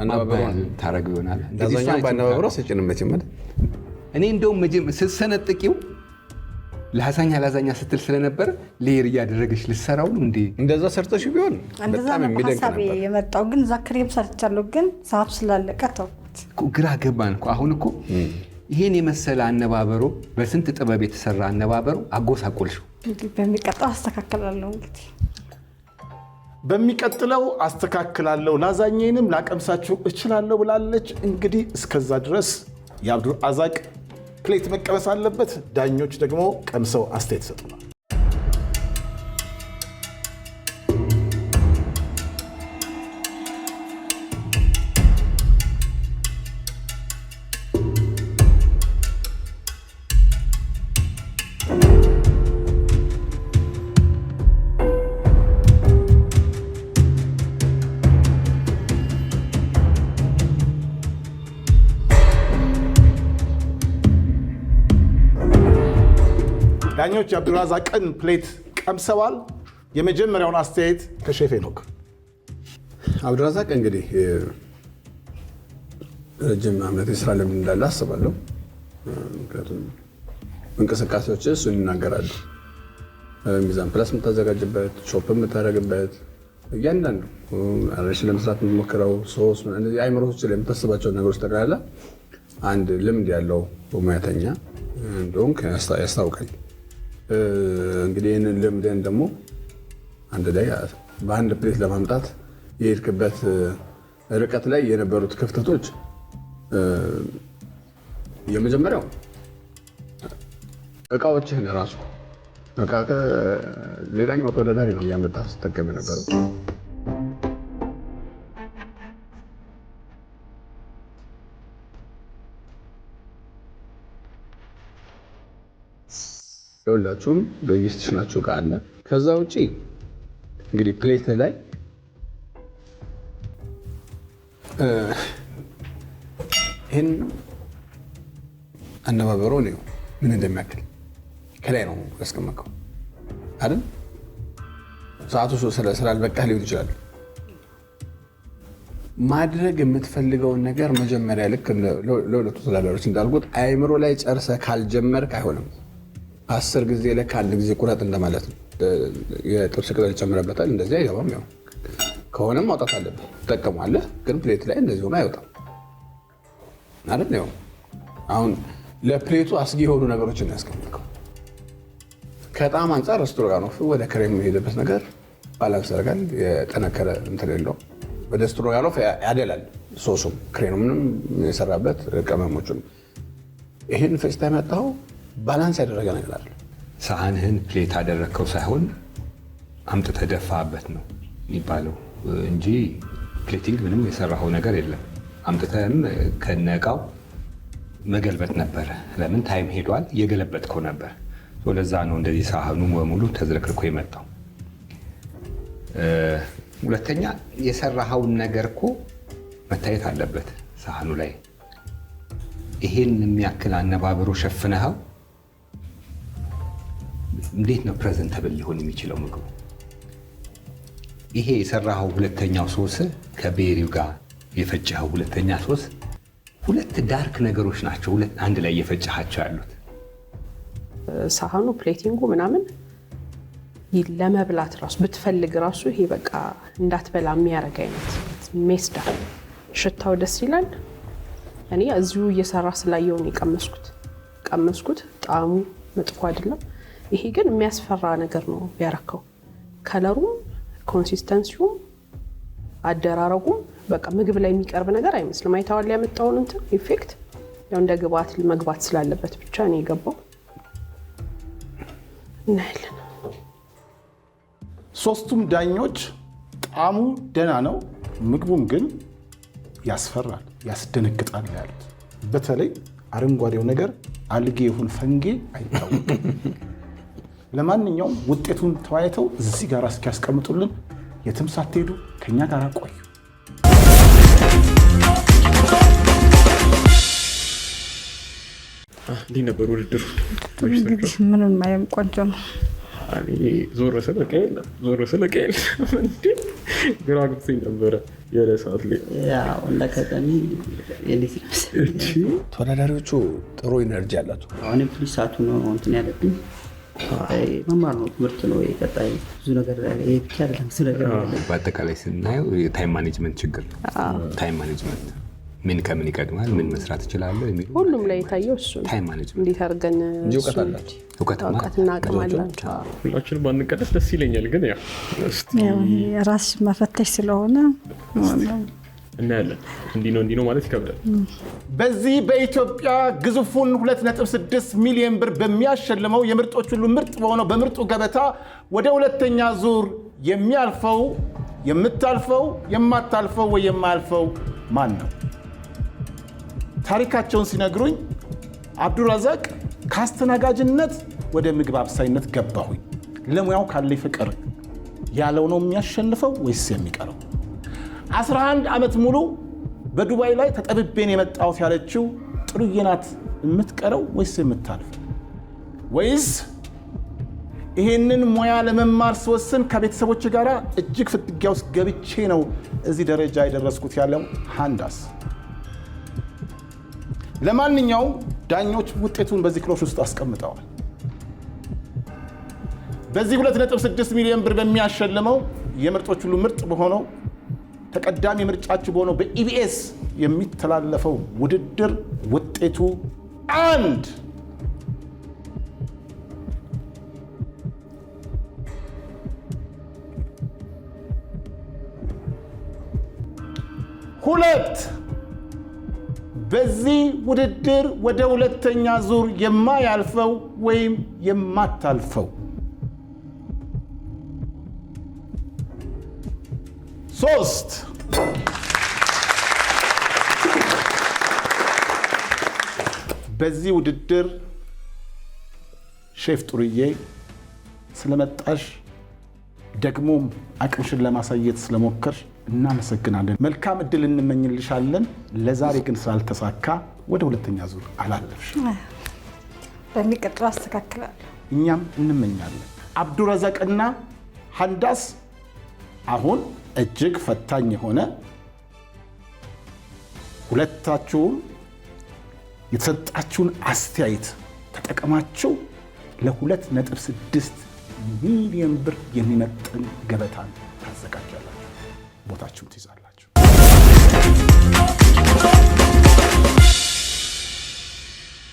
Speaker 5: አነባበሩ ታረግ ይሆናል።
Speaker 3: ላዛኛ ባነባበሩ ሰጭንመች ማለት
Speaker 5: እኔ እንደውም ስትሰነጥቂው ላዛኛ ስትል ስለነበር ሌየር እያደረገች ልሰራው ነው እንዴ? እንደዛ ሰርተሽ ቢሆን
Speaker 7: በጣም የሚደንቅ ነበር የመጣው። ግን ዛክሬም ሰርቻለሁ፣ ግን ሰዓቱ ስላለቀ ተውኩት።
Speaker 5: ግራ ገባን እኮ አሁን እኮ ይሄን የመሰለ አነባበሩ በስንት ጥበብ የተሰራ አነባበሩ አጎሳቆልሽው።
Speaker 7: በሚቀጥለው አስተካክላለሁ። እንግዲህ
Speaker 4: በሚቀጥለው አስተካክላለሁ፣ ላዛኛዬንም ላቀምሳችሁ እችላለሁ ብላለች። እንግዲህ እስከዛ ድረስ የአብዱር አዛቅ ፕሌት መቀመስ አለበት። ዳኞች ደግሞ ቀምሰው አስተያየት ይሰጡናል። ዳኞች የአብዱራዛቅን ፕሌት ቀምሰዋል። የመጀመሪያውን አስተያየት ከሼፍ ሄኖክ።
Speaker 3: አብዱራዛቅ እንግዲህ ረጅም ዓመት የስራ ልምድ እንዳለ አስባለሁ። ምክንያቱም እንቅስቃሴዎች እሱን ይናገራሉ። ሚዛን ፕላስ የምታዘጋጅበት፣ ሾፕ የምታደርግበት፣ እያንዳንዱ አረሽ ለመስራት የምትሞክረው ሶስ፣ እነዚህ አይምሮች ላይ የምታስባቸው ነገሮች ጠቅላላ አንድ ልምድ ያለው ሙያተኛ እንደሆንክ ያስታውቃል። እንግዲህ ይህንን ልምድን ደግሞ አንድ ላይ በአንድ ፕሌት ለማምጣት የሄድክበት ርቀት ላይ የነበሩት ክፍተቶች የመጀመሪያው እቃዎችህን ራሱ ሌላኛው ተወዳዳሪ ነው እያመጣ ስትጠቀም የነበረው። ሁላችሁም በየስቴሽናችሁ ጋር አለ። ከዛ ውጪ እንግዲህ ፕሌት ላይ ይህን አነባበሮ ነው ምን እንደሚያክል ከላይ ነው ያስቀመጥከው አይደል? ሰዓቱ ስላልበቃ ሊሆን ይችላል። ማድረግ የምትፈልገውን ነገር መጀመሪያ ልክ ለሁለቱ ተወዳዳሪዎች እንዳልኩት አይምሮ ላይ ጨርሰ ካልጀመርክ አይሆንም። 10 ጊዜ ለካ አንድ ጊዜ ቁረጥ እንደማለት ነው። የጥብስ ቅጠል ይጨምረበታል፣ እንደዚህ አይገባም። ያው ከሆነም ማውጣት አለብህ፣ ትጠቀማለህ። ግን ፕሌት ላይ እንደዚህ ሆኖ አይወጣም አይደል? ያው አሁን ለፕሌቱ አስጊ የሆኑ ነገሮችን ያስቀምጠው። ከጣም አንጻር ስትሮጋኖፍ ወደ ክሬም የሚሄድበት ነገር ባላንስ ያደርጋል። የጠነከረ እንትን የለውም። ወደ ስትሮጋኖፍ ያደላል። ሶሱም ክሬሙንም የሰራበት ቅመሞቹም ይህን ፌስታ ያመጣው ባላንስ ያደረገ ነገር አለ።
Speaker 5: ሳህንህን ፕሌት አደረግከው ሳይሆን አምጥተህ ደፋበት ነው የሚባለው እንጂ ፕሌቲንግ ምንም የሰራኸው ነገር የለም። አምጥተህም ከነቃው መገልበጥ ነበረ። ለምን ታይም ሄዷል፣ እየገለበጥከው ነበር። ለዛ ነው እንደዚህ ሳህኑ በሙሉ ተዝረክርኮ የመጣው። ሁለተኛ የሰራኸውን ነገር እኮ መታየት አለበት ሳህኑ ላይ። ይሄን የሚያክል አነባበሮ ሸፍነኸው እንዴት ነው ፕሬዘንተብል ሊሆን የሚችለው ምግቡ? ይሄ የሰራኸው ሁለተኛው ሶስ ከቤሪው ጋር የፈጨኸው ሁለተኛ ሶስ ሁለት ዳርክ ነገሮች ናቸው አንድ ላይ እየፈጨሃቸው ያሉት።
Speaker 2: ሳህኑ ፕሌቲንጉ ምናምን ለመብላት ራሱ ብትፈልግ ራሱ ይሄ በቃ እንዳትበላ የሚያደርግ አይነት ሜስዳ ሽታው ደስ ይላል። እኔ እዚሁ እየሰራ ስላየው ነው ቀመስኩት። ጣዕሙ መጥፎ አይደለም። ይሄ ግን የሚያስፈራ ነገር ነው ያረከው። ከለሩም ኮንሲስተንሲውም አደራረጉም በቃ ምግብ ላይ የሚቀርብ ነገር አይመስልም። አይተዋል ያመጣውን እንትን ኢፌክት ያው እንደ ግብአት መግባት ስላለበት ብቻ ነው የገባው። እናያለን።
Speaker 4: ሶስቱም ዳኞች ጣዕሙ ደህና ነው፣ ምግቡም ግን ያስፈራል፣ ያስደነግጣል ያሉት። በተለይ አረንጓዴው ነገር አልጌ ይሁን ፈንጌ አይታወቅም። ለማንኛውም ውጤቱን ተወያይተው እዚህ ጋር እስኪያስቀምጡልን የትም ሳትሄዱ ከኛ ጋር ቆዩ።
Speaker 8: እንዲህ ነበር ውድድሩ።
Speaker 7: ምንም ማየም ቆንጆ ነው።
Speaker 8: ዞር ስለ ቀየል ግራ ገብቶኝ ነበረ የሆነ ሰዓት ላይ።
Speaker 6: እንዳጋጣሚ
Speaker 3: ተወዳዳሪዎቹ ጥሩ ኢነርጂ አላቸው።
Speaker 6: አሁን ፕሊስ ሰዓቱ ነው እንትን ያለብኝ መማር ነው፣ ትምህርት ነው። የቀጣይ ብዙ ነገር ይሄ ብቻ አይደለም። ስለዚህ
Speaker 5: በአጠቃላይ ስናየው የታይም ማኔጅመንት ችግር ነው። ታይም ማኔጅመንት ምን ከምን ይቀድማል፣ ምን መስራት እችላለሁ የሚሉ
Speaker 2: ሁሉም ላይ የታየው እሱ ነው።
Speaker 5: ታይም ማኔጅመንት
Speaker 2: እንዴት አድርገን እውቀትና አቅም አላቸው።
Speaker 8: ሁላችንም ባንቀደስ ደስ ይለኛል፣ ግን ያው
Speaker 7: ራስ መፈተሽ ስለሆነ
Speaker 8: እናያለን። እንዲህ ነው ማለት ይከብዳል።
Speaker 4: በዚህ በኢትዮጵያ ግዙፉን 2.6 ሚሊዮን ብር በሚያሸልመው የምርጦች ሁሉ ምርጥ በሆነው በምርጡ ገበታ ወደ ሁለተኛ ዙር የምታልፈው የማታልፈው ወይ የማያልፈው ማን ነው? ታሪካቸውን ሲነግሩኝ አብዱራዛቅ ከአስተናጋጅነት ወደ ምግብ አብሳይነት ገባሁኝ፣ ለሙያው ካለኝ ፍቅር ያለው ነው የሚያሸንፈው ወይስ የሚቀረው? 11 ዓመት ሙሉ በዱባይ ላይ ተጠብቤን የመጣሁት ያለችው ጥሩዬ ናት የምትቀረው ወይስ የምታልፈው? ወይስ ይሄንን ሙያ ለመማር ስወስን ከቤተሰቦች ጋር እጅግ ፍትጊያ ውስጥ ገብቼ ነው እዚህ ደረጃ የደረስኩት ያለው ሃንዳስ? ለማንኛውም ዳኞች ውጤቱን በዚህ ክሎሽ ውስጥ አስቀምጠዋል። በዚህ 2.6 ሚሊዮን ብር በሚያሸልመው የምርጦች ሁሉ ምርጥ በሆነው ተቀዳሚ ምርጫችሁ በሆነው በኢቢኤስ የሚተላለፈው ውድድር ውጤቱ 1 2 በዚህ ውድድር ወደ ሁለተኛ ዙር የማያልፈው ወይም የማታልፈው 3 በዚህ ውድድር ሼፍ ጥሩዬ ስለመጣሽ ደግሞም አቅምሽን ለማሳየት ስለሞከርሽ እናመሰግናለን። መልካም እድል እንመኝልሻለን። ለዛሬ ግን ስላልተሳካ ወደ ሁለተኛ ዙር አላለፍሽ።
Speaker 7: በሚቀጥለው አስተካክላለሁ።
Speaker 4: እኛም እንመኛለን። አብዱረዛቅና ሃንዳስ አሁን እጅግ ፈታኝ የሆነ ሁለታችሁም የተሰጣችሁን አስተያየት ተጠቅማችሁ ለ2.6 ሚሊዮን ብር የሚመጥን ገበታን ታዘጋጃላችሁ። ቦታችሁን ትይዛላችሁ።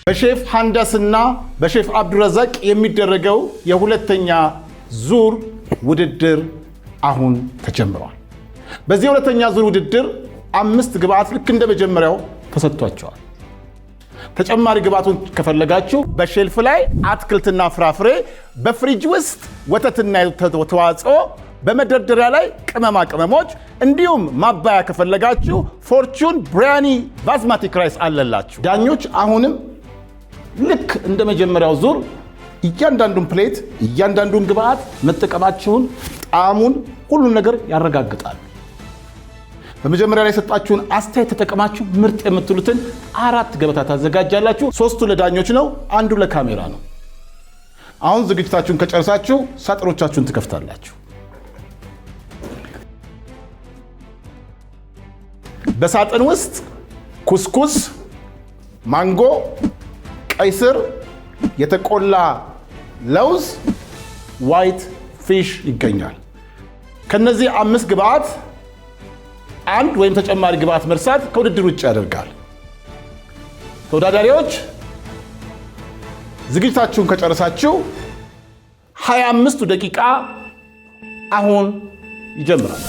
Speaker 4: በሼፍ ሀንዳስና በሼፍ አብዱረዛቅ የሚደረገው የሁለተኛ ዙር ውድድር አሁን ተጀምሯል። በዚህ ሁለተኛ ዙር ውድድር 5 ግብአት ልክ እንደ መጀመሪያው ተሰጥቷቸዋል። ተጨማሪ ግብአቱን ከፈለጋችሁ በሼልፍ ላይ አትክልትና ፍራፍሬ፣ በፍሪጅ ውስጥ ወተትና ተዋጽኦ፣ በመደርደሪያ ላይ ቅመማ ቅመሞች እንዲሁም ማባያ ከፈለጋችሁ ፎርቹን ብሪያኒ ባስማቲክ ራይስ አለላችሁ። ዳኞች አሁንም ልክ እንደ መጀመሪያው ዙር እያንዳንዱን ፕሌት እያንዳንዱን ግብአት መጠቀማችሁን፣ ጣዕሙን፣ ሁሉን ነገር ያረጋግጣሉ። በመጀመሪያ ላይ የሰጣችሁን አስተያየት ተጠቅማችሁ ምርጥ የምትሉትን 4 ገበታ ታዘጋጃላችሁ። 3ቱ ለዳኞች ነው፣ 1ዱ ለካሜራ ነው። አሁን ዝግጅታችሁን ከጨረሳችሁ ሳጥኖቻችሁን ትከፍታላችሁ። በሳጥን ውስጥ ኩስኩስ፣ ማንጎ፣ ቀይ ስር፣ የተቆላ ለውዝ፣ ዋይት ፊሽ ይገኛል። ከነዚህ 5 ግብአት አንድ ወይም ተጨማሪ ግብአት መርሳት ከውድድር ውጭ ያደርጋል። ተወዳዳሪዎች ዝግጅታችሁን ከጨረሳችሁ 25ቱ ደቂቃ አሁን ይጀምራል።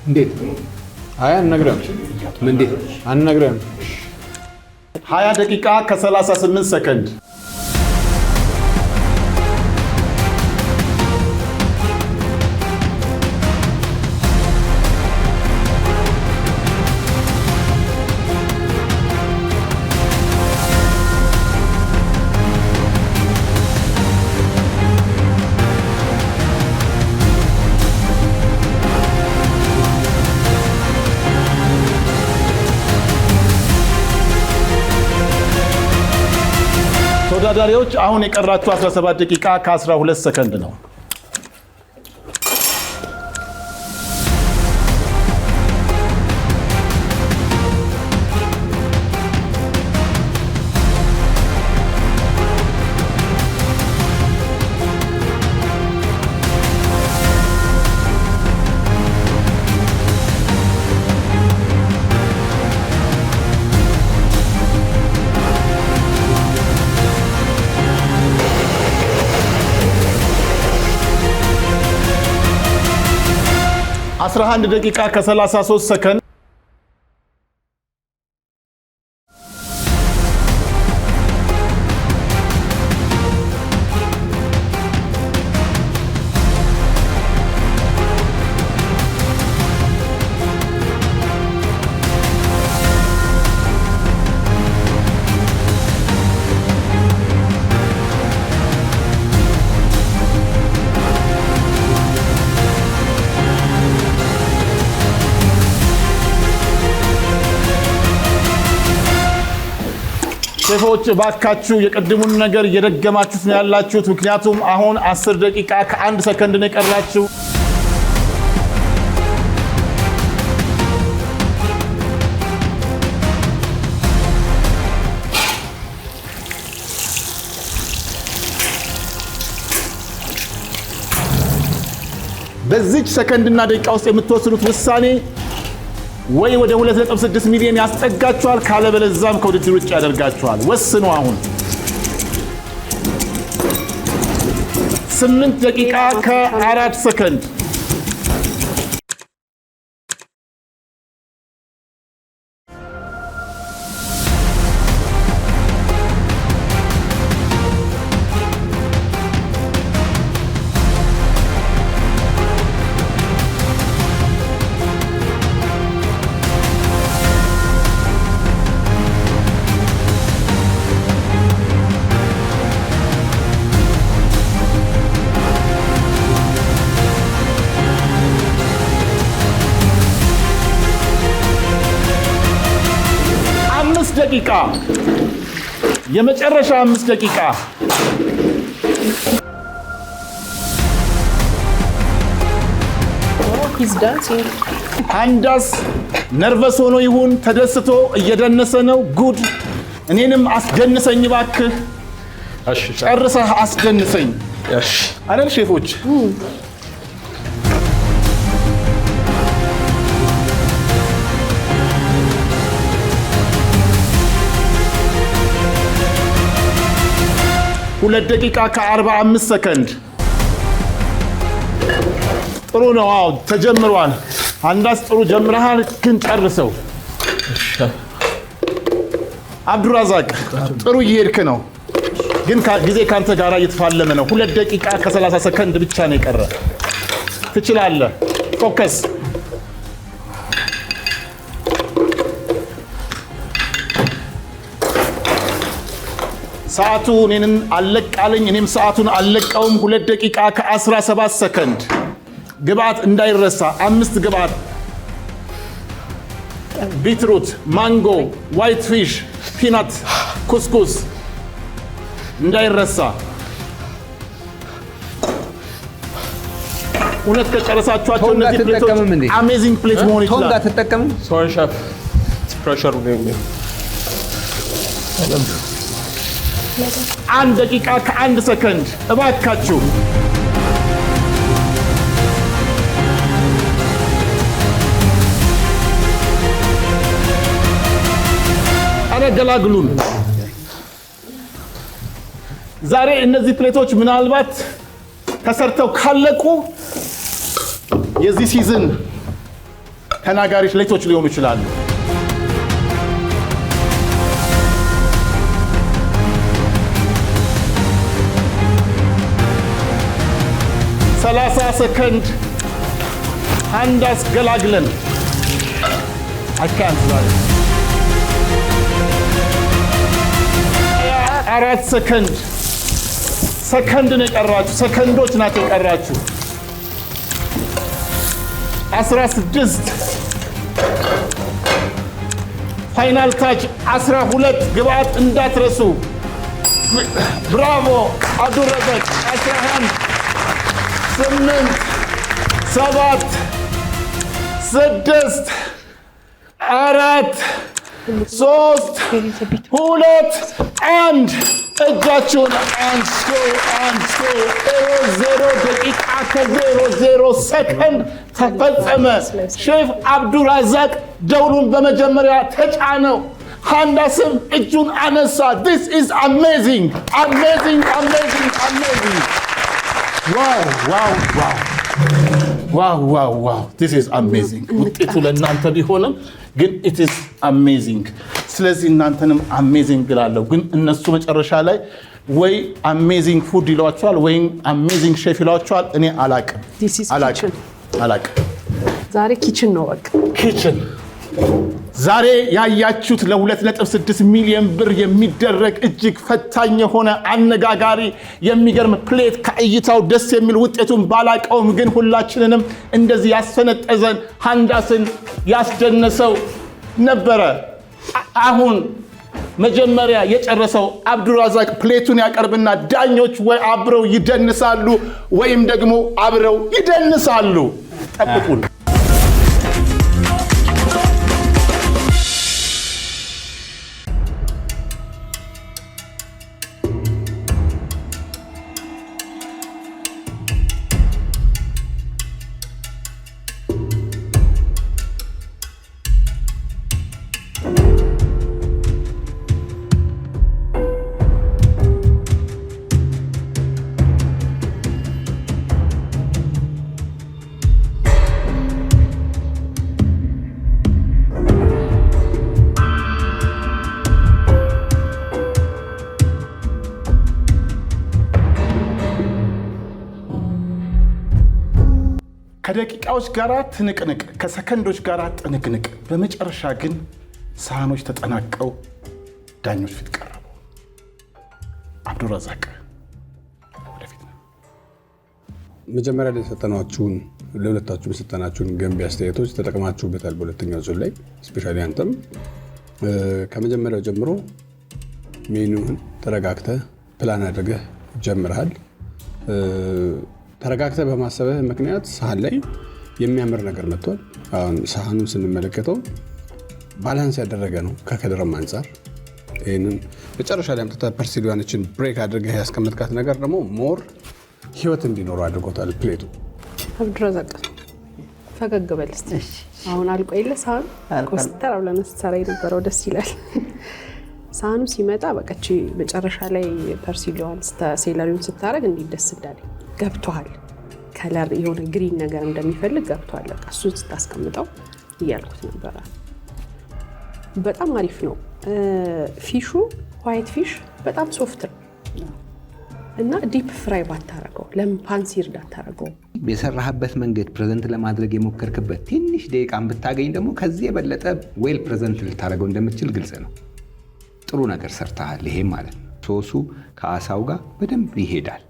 Speaker 3: እንዴት አይ አንነግረም። እንዴት አንነግረም።
Speaker 4: 20 ደቂቃ ከ38 ሰከንድ። ተወዳዳሪዎች አሁን የቀራችሁ 17 ደቂቃ ከ12 ሰከንድ ነው። አስራ 11 ደቂቃ ከ33 ሰከንድ። ሼፎች ባካችሁ የቀድሙን ነገር እየደገማችሁት ነው ያላችሁት። ምክንያቱም አሁን 10 ደቂቃ ከ1 ሰከንድ ነው የቀራችሁ። በዚች ሰከንድና ደቂቃ ውስጥ የምትወስኑት ውሳኔ ወይ ወደ 2.6 ሚሊዮን ያስጠጋችኋል፣ ካለበለዛም ከውድድር ውጭ ያደርጋችኋል። ወስኑ አሁን። 8 ደቂቃ ከ4 ሰከንድ። ደቂቃ የመጨረሻ 5 ደቂቃ
Speaker 2: ሂዝ ዳንሲንግ
Speaker 4: ሃንዳስ ነርቨስ ሆኖ ይሁን ተደስቶ እየደነሰ ነው። ጉድ እኔንም አስደንሰኝ ባክህ።
Speaker 8: እሺ
Speaker 4: ጨርሰህ አስደንሰኝ።
Speaker 8: እሺ
Speaker 4: አይደል ሼፎች? ሁለት ደቂቃ ከ45 ሰከንድ ጥሩ ነው። አዎ ተጀምሯል። አንዳስ ጥሩ ጀምረሃል፣ ግን ጨርሰው። አብዱራዛቅ ጥሩ እየሄድክ ነው፣ ግን ጊዜ ካንተ ጋር እየተፋለመ ነው። 2 ደቂቃ ከ30 ሰከንድ ብቻ ነው የቀረ። ትችላለህ። ፎከስ። ሰዓቱ እኔን አለቃለኝ፣ እኔም ሰዓቱን አለቀውም። 2 ደቂቃ ከ17 ሰከንድ። ግብአት እንዳይረሳ 5 ግብአት ቢትሩት፣ ማንጎ፣ ዋይት ፊሽ፣ ፒናት፣ ኩስኩስ እንዳይረሳ። እውነት ከጨረሳችኋቸው እነዚህ ፕሌቶች አሜዚንግ ፕሌት መሆን ይችላል።
Speaker 5: ቶንጋ ተጠቀምን።
Speaker 8: ሶሪ ሼፍ ፕሬሸር ነው።
Speaker 4: 1 ደቂቃ ከ1 ሰከንድ እባካችሁ። ገላግሉን። ዛሬ እነዚህ ፕሌቶች ምናልባት ተሰርተው ካለቁ የዚህ ሲዝን ተናጋሪ ፕሌቶች ሊሆኑ ይችላሉ። 30 ሰከንድ አንዳስ ገላግለን። አካንት ዛሬ 4 ሰከንድ ነው የቀራችሁ። ሰከንዶች ናቸው የቀራችሁ። 16 ፋይናል ታች 12 ግብአት እንዳትረሱ። ብራቮ አብዱረዛቅ። 11 8 7 6 4 3 2 1 እጃችሁን አንሱ። 0 ደቂቃ ከ00 ሰከንድ ተፈጸመ። ሼፍ አብዱራዛቅ ደውሉን በመጀመሪያ ተጫነው። ሃንዳስም እጁን አነሳ። This is amazing. ዋው This is amazing. ውጤቱ ለእናንተ ቢሆንም ግን it is amazing። ስለዚህ እናንተንም አሜዚንግ እላለሁ። ግን እነሱ መጨረሻ ላይ ወይ አሜዚንግ ፉድ ይሏቸዋል ወይም አሜዚንግ ሼፍ ይሏቸዋል። እኔ አላቅም።
Speaker 2: ዛሬ ኪችን ነው በቃ
Speaker 4: ኪችን። ዛሬ ያያችሁት ለ2.6 ሚሊዮን ብር የሚደረግ እጅግ ፈታኝ የሆነ አነጋጋሪ የሚገርም ፕሌት፣ ከእይታው ደስ የሚል ውጤቱን ባላቀውም ግን ሁላችንንም እንደዚህ ያስፈነጠዘን ሃንዳስን ያስደነሰው ነበረ። አሁን መጀመሪያ የጨረሰው አብዱራዛቅ ፕሌቱን ያቀርብና ዳኞች ወይ አብረው ይደንሳሉ ወይም ደግሞ አብረው ይደንሳሉ። ጠብቁን። ከደቂቃዎች ጋር ትንቅንቅ፣ ከሰከንዶች ጋር ጥንቅንቅ። በመጨረሻ ግን ሳህኖች ተጠናቀው ዳኞች ፊት ቀረቡ። አብዱራዛቅ ወደፊት ነው።
Speaker 3: መጀመሪያ ላይ የሰጠናችሁን ለሁለታችሁም የሰጠናችሁን ገንቢ አስተያየቶች ተጠቅማችሁበታል። በሁለተኛው ዙር ላይ ስፔሻሊ አንተም ከመጀመሪያው ጀምሮ ሜኑን ተረጋግተህ ፕላን አድርገህ ጀምረሃል። ተረጋግተህ በማሰብህ ምክንያት ሳህን ላይ የሚያምር ነገር መጥቷል። አሁን ሳህኑን ስንመለከተው ባላንስ ያደረገ ነው ከከለርም አንጻር። ይህንን መጨረሻ ላይ አምጥተህ ፐርሲሊዋኖችን ብሬክ አድርገህ ያስቀመጥካት ነገር ደግሞ ሞር ህይወት እንዲኖረው አድርጎታል ፕሌቱ።
Speaker 2: አብድረዘቅ ፈገግ በል እስቲ። አሁን አልቆ የለ ሳህኑ ኮስተር ብለን ስትሰራ የነበረው ደስ ይላል። ሳህኑ ሲመጣ በቃ መጨረሻ ላይ ፐርሲሊዋን ሴለሪውን ስታረግ እንዴት ደስ እንዳለ ገብቶሃል። ከለር የሆነ ግሪን ነገር እንደሚፈልግ ገብቶሃል። በቃ እሱን ስታስቀምጠው እያልኩት ነበረ። በጣም አሪፍ ነው። ፊሹ ዋይት ፊሽ በጣም ሶፍት ነው እና ዲፕ ፍራይ ባታረገው ለምን ፓንሲርድ አታረገው?
Speaker 5: የሰራህበት መንገድ ፕሬዘንት ለማድረግ የሞከርክበት ትንሽ ደቂቃን ብታገኝ ደግሞ ከዚህ የበለጠ ዌል ፕሬዘንት ልታደርገው እንደምትችል ግልጽ ነው። ጥሩ ነገር ሰርተሃል። ይሄም ማለት ነው ሶሱ ከአሳው ጋር በደንብ ይሄዳል።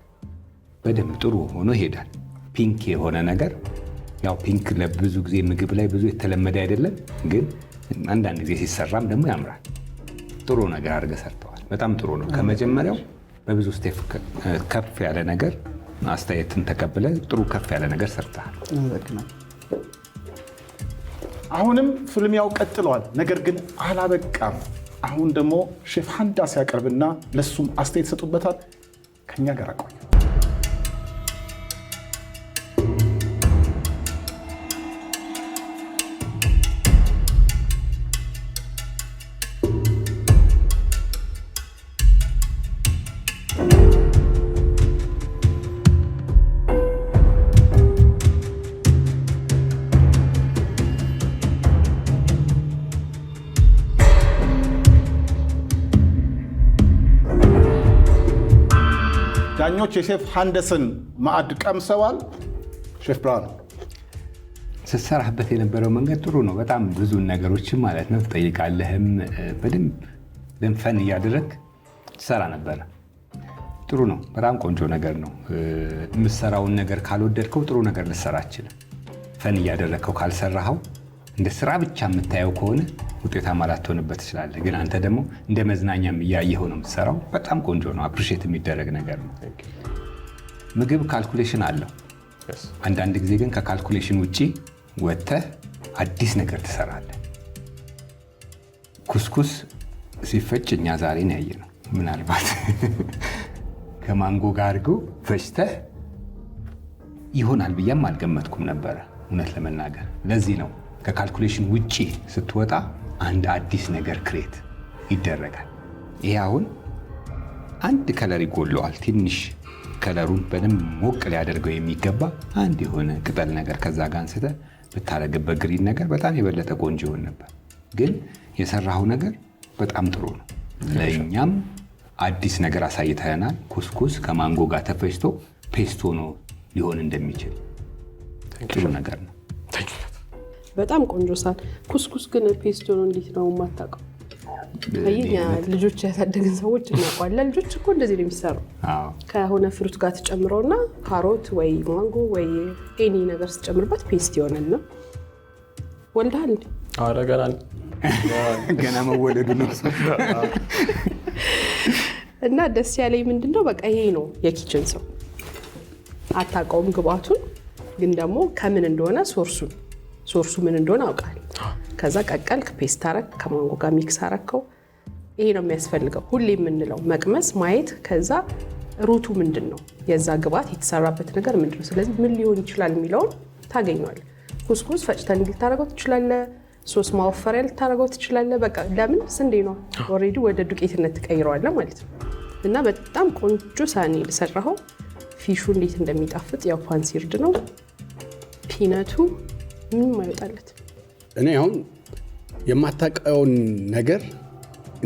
Speaker 5: በደንብ ጥሩ ሆኖ ይሄዳል። ፒንክ የሆነ ነገር ያው ፒንክ ለብዙ ጊዜ ምግብ ላይ ብዙ የተለመደ አይደለም፣ ግን አንዳንድ ጊዜ ሲሰራም ደግሞ ያምራል። ጥሩ ነገር አድርገህ ሰርተዋል። በጣም ጥሩ ነው። ከመጀመሪያው በብዙ ስቴፕ ከፍ ያለ ነገር አስተያየትን ተቀብለ ጥሩ ከፍ ያለ ነገር ሰርተሃል።
Speaker 4: አሁንም ፍልሚያው ቀጥለዋል። ነገር ግን አላበቃም። አሁን ደግሞ ሼፍ ሀንዳስ ያቀርብና ለሱም አስተያየት ይሰጡበታል። ከኛ ጋር አቆዩ። ዳኞች የሼፍ ሀንደስን ማዕድ ቀምሰዋል። ሼፍ ብርሃኑ
Speaker 5: ስትሰራበት የነበረው መንገድ ጥሩ ነው። በጣም ብዙ ነገሮችን ማለት ነው ትጠይቃለህም፣ በደንብ ፈን እያደረግ ትሰራ ነበረ። ጥሩ ነው። በጣም ቆንጆ ነገር ነው። የምትሰራውን ነገር ካልወደድከው ጥሩ ነገር ልትሰራ አትችልም። ፈን እያደረግከው ካልሰራኸው እንደ ስራ ብቻ የምታየው ከሆነ ውጤታማ ላትሆንበት ትችላለህ። ግን አንተ ደግሞ እንደ መዝናኛም እያየኸው ነው የምትሰራው። በጣም ቆንጆ ነው። አፕሪሼት የሚደረግ ነገር ነው። ምግብ ካልኩሌሽን አለው። አንዳንድ ጊዜ ግን ከካልኩሌሽን ውጪ ወጥተህ አዲስ ነገር ትሰራለህ። ኩስኩስ ሲፈጭ እኛ ዛሬ ነው ያየነው። ምናልባት ከማንጎ ጋር አድርገው ፈጭተህ ይሆናል ብያም አልገመትኩም ነበረ እውነት ለመናገር። ለዚህ ነው ከካልኩሌሽን ውጪ ስትወጣ አንድ አዲስ ነገር ክሬት ይደረጋል። ይሄ አሁን አንድ ከለር ይጎለዋል። ትንሽ ከለሩን በደንብ ሞቅ ሊያደርገው የሚገባ አንድ የሆነ ቅጠል ነገር ከዛ ጋር አንስተህ ብታረግበት ግሪን ነገር በጣም የበለጠ ቆንጆ ይሆን ነበር። ግን የሰራው ነገር በጣም ጥሩ ነው። ለእኛም አዲስ ነገር አሳይተናል። ኩስኩስ ከማንጎ ጋር ተፈጭቶ ፔስቶ ነው ሊሆን እንደሚችል ጥሩ ነገር ነው።
Speaker 2: በጣም ቆንጆ ሳል። ኩስኩስ ግን ፔስቶ ነው እንዴት ነው የማታውቀው? አየኛ ልጆች ያሳደግን ሰዎች እናውቀዋለን። ልጆች እኮ እንደዚህ ነው የሚሰራው። ከሆነ ፍሩት ጋር ተጨምረውና ካሮት ወይ ማንጎ ወይ ኤኒ ነገር ተጨምርበት ፔስት ይሆናልና። ወልደሃል እንዴ?
Speaker 8: ኧረ
Speaker 5: ገና መወለዱ ነው።
Speaker 2: እና ደስ ያለኝ ምንድነው በቃ ይሄ ነው የኪችን ሰው። አታውቀውም ግብአቱን፣ ግን ደግሞ ከምን እንደሆነ ሶርሱ ምን እንደሆነ አውቃል። ከዛ ቀቀልክ፣ ፔስት አረክ፣ ከማንጎ ጋር ሚክስ አረከው። ይሄ ነው የሚያስፈልገው። ሁሌ የምንለው መቅመስ፣ ማየት፣ ከዛ ሩቱ ምንድነው የዛ ግብአት የተሰራበት ነገር ምንድነው፣ ስለዚህ ምን ሊሆን ይችላል የሚለውን ታገኘዋለህ። ኩስኩስ ፈጭተን ልታረገው ትችላለህ። ሶስ ማወፈሪያ ልታረገው ትችላለህ። በቃ ለምን ስንዴ ነው ኦልሬዲ ወደ ዱቄትነት ትቀይረዋለህ ማለት ነው። እና በጣም ቆንጆ ሳኒ ልሰራው። ፊሹ እንዴት እንደሚጣፍጥ ያው ፓንሲርድ ነው። ፒነቱ ምንም አይወጣለት።
Speaker 3: እኔ አሁን የማታውቀውን ነገር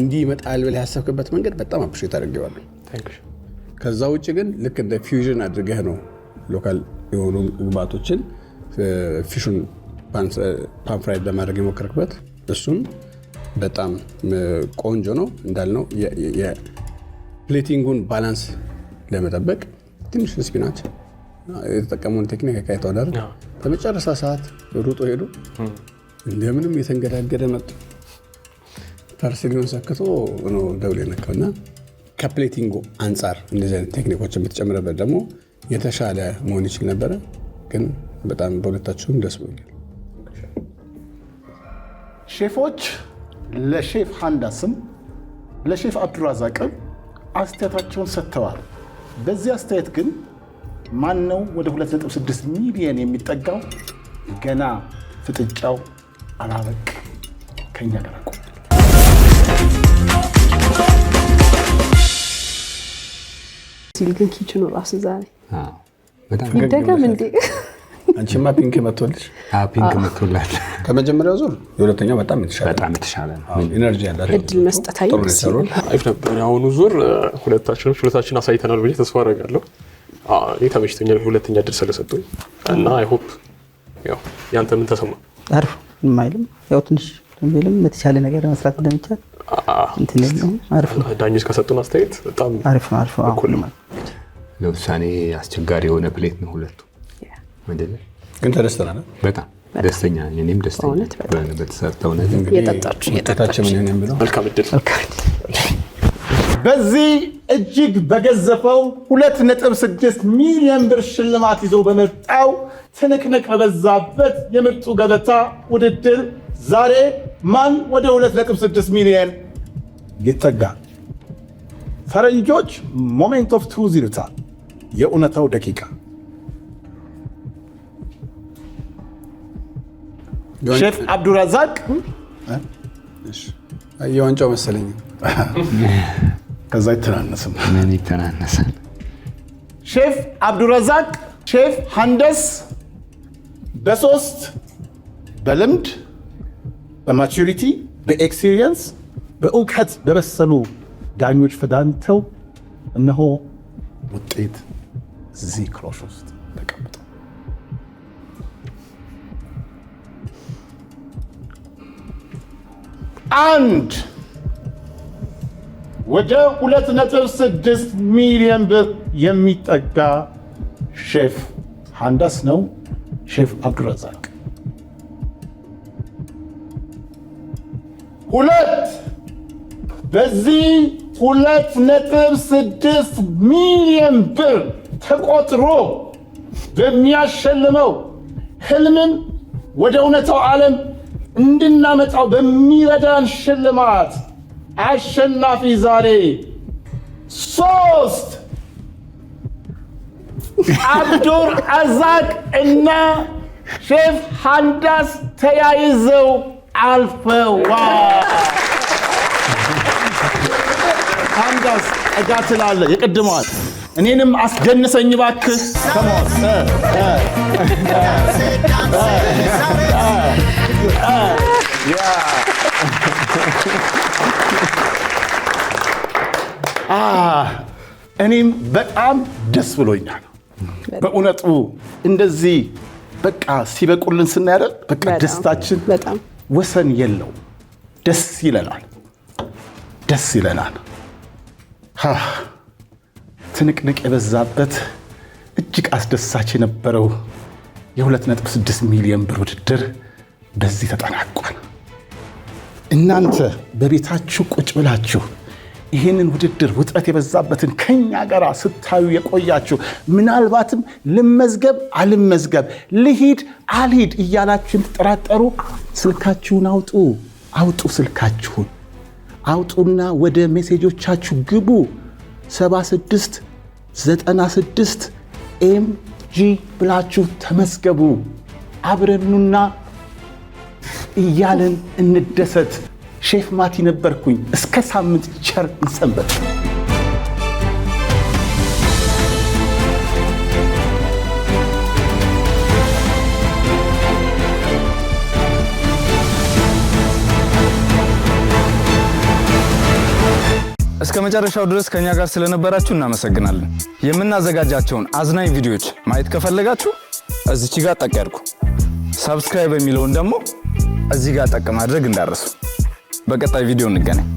Speaker 3: እንዲህ ይመጣል ብለህ ያሰብክበት መንገድ በጣም አፕሪሼት አድርጌዋለሁ። ከዛ ውጭ ግን ልክ እንደ ፊውዥን አድርገህ ነው ሎካል የሆኑ ግብአቶችን ፊሹን ፓንፍራይድ ለማድረግ የሞከርክበት፣ እሱም በጣም ቆንጆ ነው። እንዳልነው የፕሌቲንጉን ባላንስ ለመጠበቅ ትንሽ ስፒናች የተጠቀሙን ቴክኒክ አካይተዋል አይደል? በመጨረሻ ሰዓት ሩጦ ሄዱ፣ እንደምንም የተንገዳገደ መጡ። ፐርሲሊዮን ሰክቶ ነው ደውል የነካውና ከፕሌቲንጉ አንጻር እንደዚህ አይነት ቴክኒኮች የምትጨምረበት ደግሞ የተሻለ መሆን ይችል ነበረ። ግን በጣም በሁለታችሁም ደስ ብሎኛል።
Speaker 4: ሼፎች ለሼፍ ሃንዳስም ለሼፍ አብዱራዛቅም አስተያየታቸውን ሰጥተዋል። በዚህ አስተያየት ግን ማን ነው ወደ 2.6 ሚሊዮን የሚጠጋው? ገና ፍጥጫው አላበቅ። ከኛ ጋር ቆዩ።
Speaker 2: ሲል ግን ኪችኑ ራሱ ዛሬ
Speaker 5: በጣም
Speaker 2: ይደገም እንዴ?
Speaker 3: አንቺማ ፒንክ መጥቶልሽ?
Speaker 5: ፒንክ መጥቶላል።
Speaker 3: ከመጀመሪያው ዙር የሁለተኛው በጣም
Speaker 5: የተሻለ ነው።
Speaker 3: ኢነርጂ ያላት
Speaker 2: እድል መስጠት አይመስልም።
Speaker 8: አሪፍ ነበር። የአሁኑ ዙር ሁለታችን አሳይተናል ብዬ ተስፋ አደርጋለሁ። እኔ ተመችቶኛል ሁለተኛ እድል ስለሰጡኝ እና አይ ሆፕ ያው ያንተ ምን ተሰማ?
Speaker 6: አሪፍ የማይልም ያው ትንሽ ቢልም የተሻለ ነገር መስራት እንደሚቻል እንትን ነው። አሪፍ ነው።
Speaker 8: ዳኞች ከሰጡን አስተያየት በጣም
Speaker 6: አሪፍ ነው።
Speaker 8: እኩል ነው።
Speaker 5: ለውሳኔ አስቸጋሪ የሆነ ፕሌት ነው ሁለቱ አይደለ?
Speaker 3: ግን ተደስተናል።
Speaker 5: በጣም ደስተኛ ነኝ። እኔም ደስተኛ ነኝ በተሰርተው ነገር።
Speaker 2: የጠጣችሁ
Speaker 3: ምን ነው የሚለው?
Speaker 8: መልካም እድል።
Speaker 4: በዚህ እጅግ በገዘፈው 2.6 ሚሊዮን ብር ሽልማት ይዞ በመጣው ትንቅንቅ በበዛበት የምርጡ ገበታ ውድድር ዛሬ ማን ወደ 2.6 ሚሊዮን ይጠጋል? ፈረንጆች ሞሜንት ኦፍ ትሩዝ ይሉታል፣ የእውነታው ደቂቃ። ሼፍ አብዱራዛቅ
Speaker 3: የዋንጫው መሰለኝ።
Speaker 4: ከዛ ይተናነስም
Speaker 5: ምን ይተናነሳል?
Speaker 4: ሼፍ አብዱራዛቅ ሼፍ ሃንደስ በሶስት በልምድ በማቹሪቲ በኤክስፒሪየንስ በእውቀት በበሰሉ ዳኞች ፈዳንተው እነሆ ውጤት እዚህ ክሎሽ ውስጥ ተቀምጠው አንድ ወደ 2.6 ሚሊዮን ብር የሚጠጋ ሼፍ ሃንዳስ ነው። ሼፍ አብዱራዛቅ ሁለት በዚህ 2.6 ሚሊዮን ብር ተቆጥሮ በሚያሸልመው ህልምን ወደ እውነታው ዓለም እንድናመጣው በሚረዳን ሽልማት አሸናፊ ዛሬ 3 አብዱራዛቅ እና ሼፍ ሃንዳስ ተያይዘው አልፈዋል። ሃንዳስ ጠጋ ትላለህ፣ የቀድመዋል። እኔንም አስደንሰኝ እባክህ። እኔም በጣም ደስ ብሎኛል በእውነቱ። እንደዚህ በቃ ሲበቁልን ስናያደል በቃ ደስታችን ወሰን የለው። ደስ ይለናል። ትንቅንቅ የበዛበት እጅግ አስደሳች የነበረው የ2.6 ሚሊዮን ብር ውድድር በዚህ ተጠናቋል። እናንተ በቤታችሁ ቁጭ ብላችሁ ይህንን ውድድር ውጥረት የበዛበትን ከኛ ጋር ስታዩ የቆያችሁ ምናልባትም ልመዝገብ አልመዝገብ ልሂድ አልሂድ እያላችሁ የምትጠራጠሩ ስልካችሁን አውጡ ስልካችሁን አውጡና ወደ ሜሴጆቻችሁ ግቡ። 7696 ኤምጂ ብላችሁ ተመዝገቡ። አብረኑና እያለን እንደሰት። ሼፍ ማቲ ነበርኩኝ። እስከ ሳምንት ቸር እንሰንበት።
Speaker 10: እስከ መጨረሻው ድረስ ከኛ ጋር ስለነበራችሁ እናመሰግናለን። የምናዘጋጃቸውን አዝናኝ ቪዲዮዎች ማየት ከፈለጋችሁ እዚች ጋር ጠቅ ያድርጉ። ሰብስክራይብ የሚለውን ደግሞ እዚህ ጋር ጠቅ ማድረግ እንዳትረሱ። በቀጣይ ቪዲዮ እንገናኝ።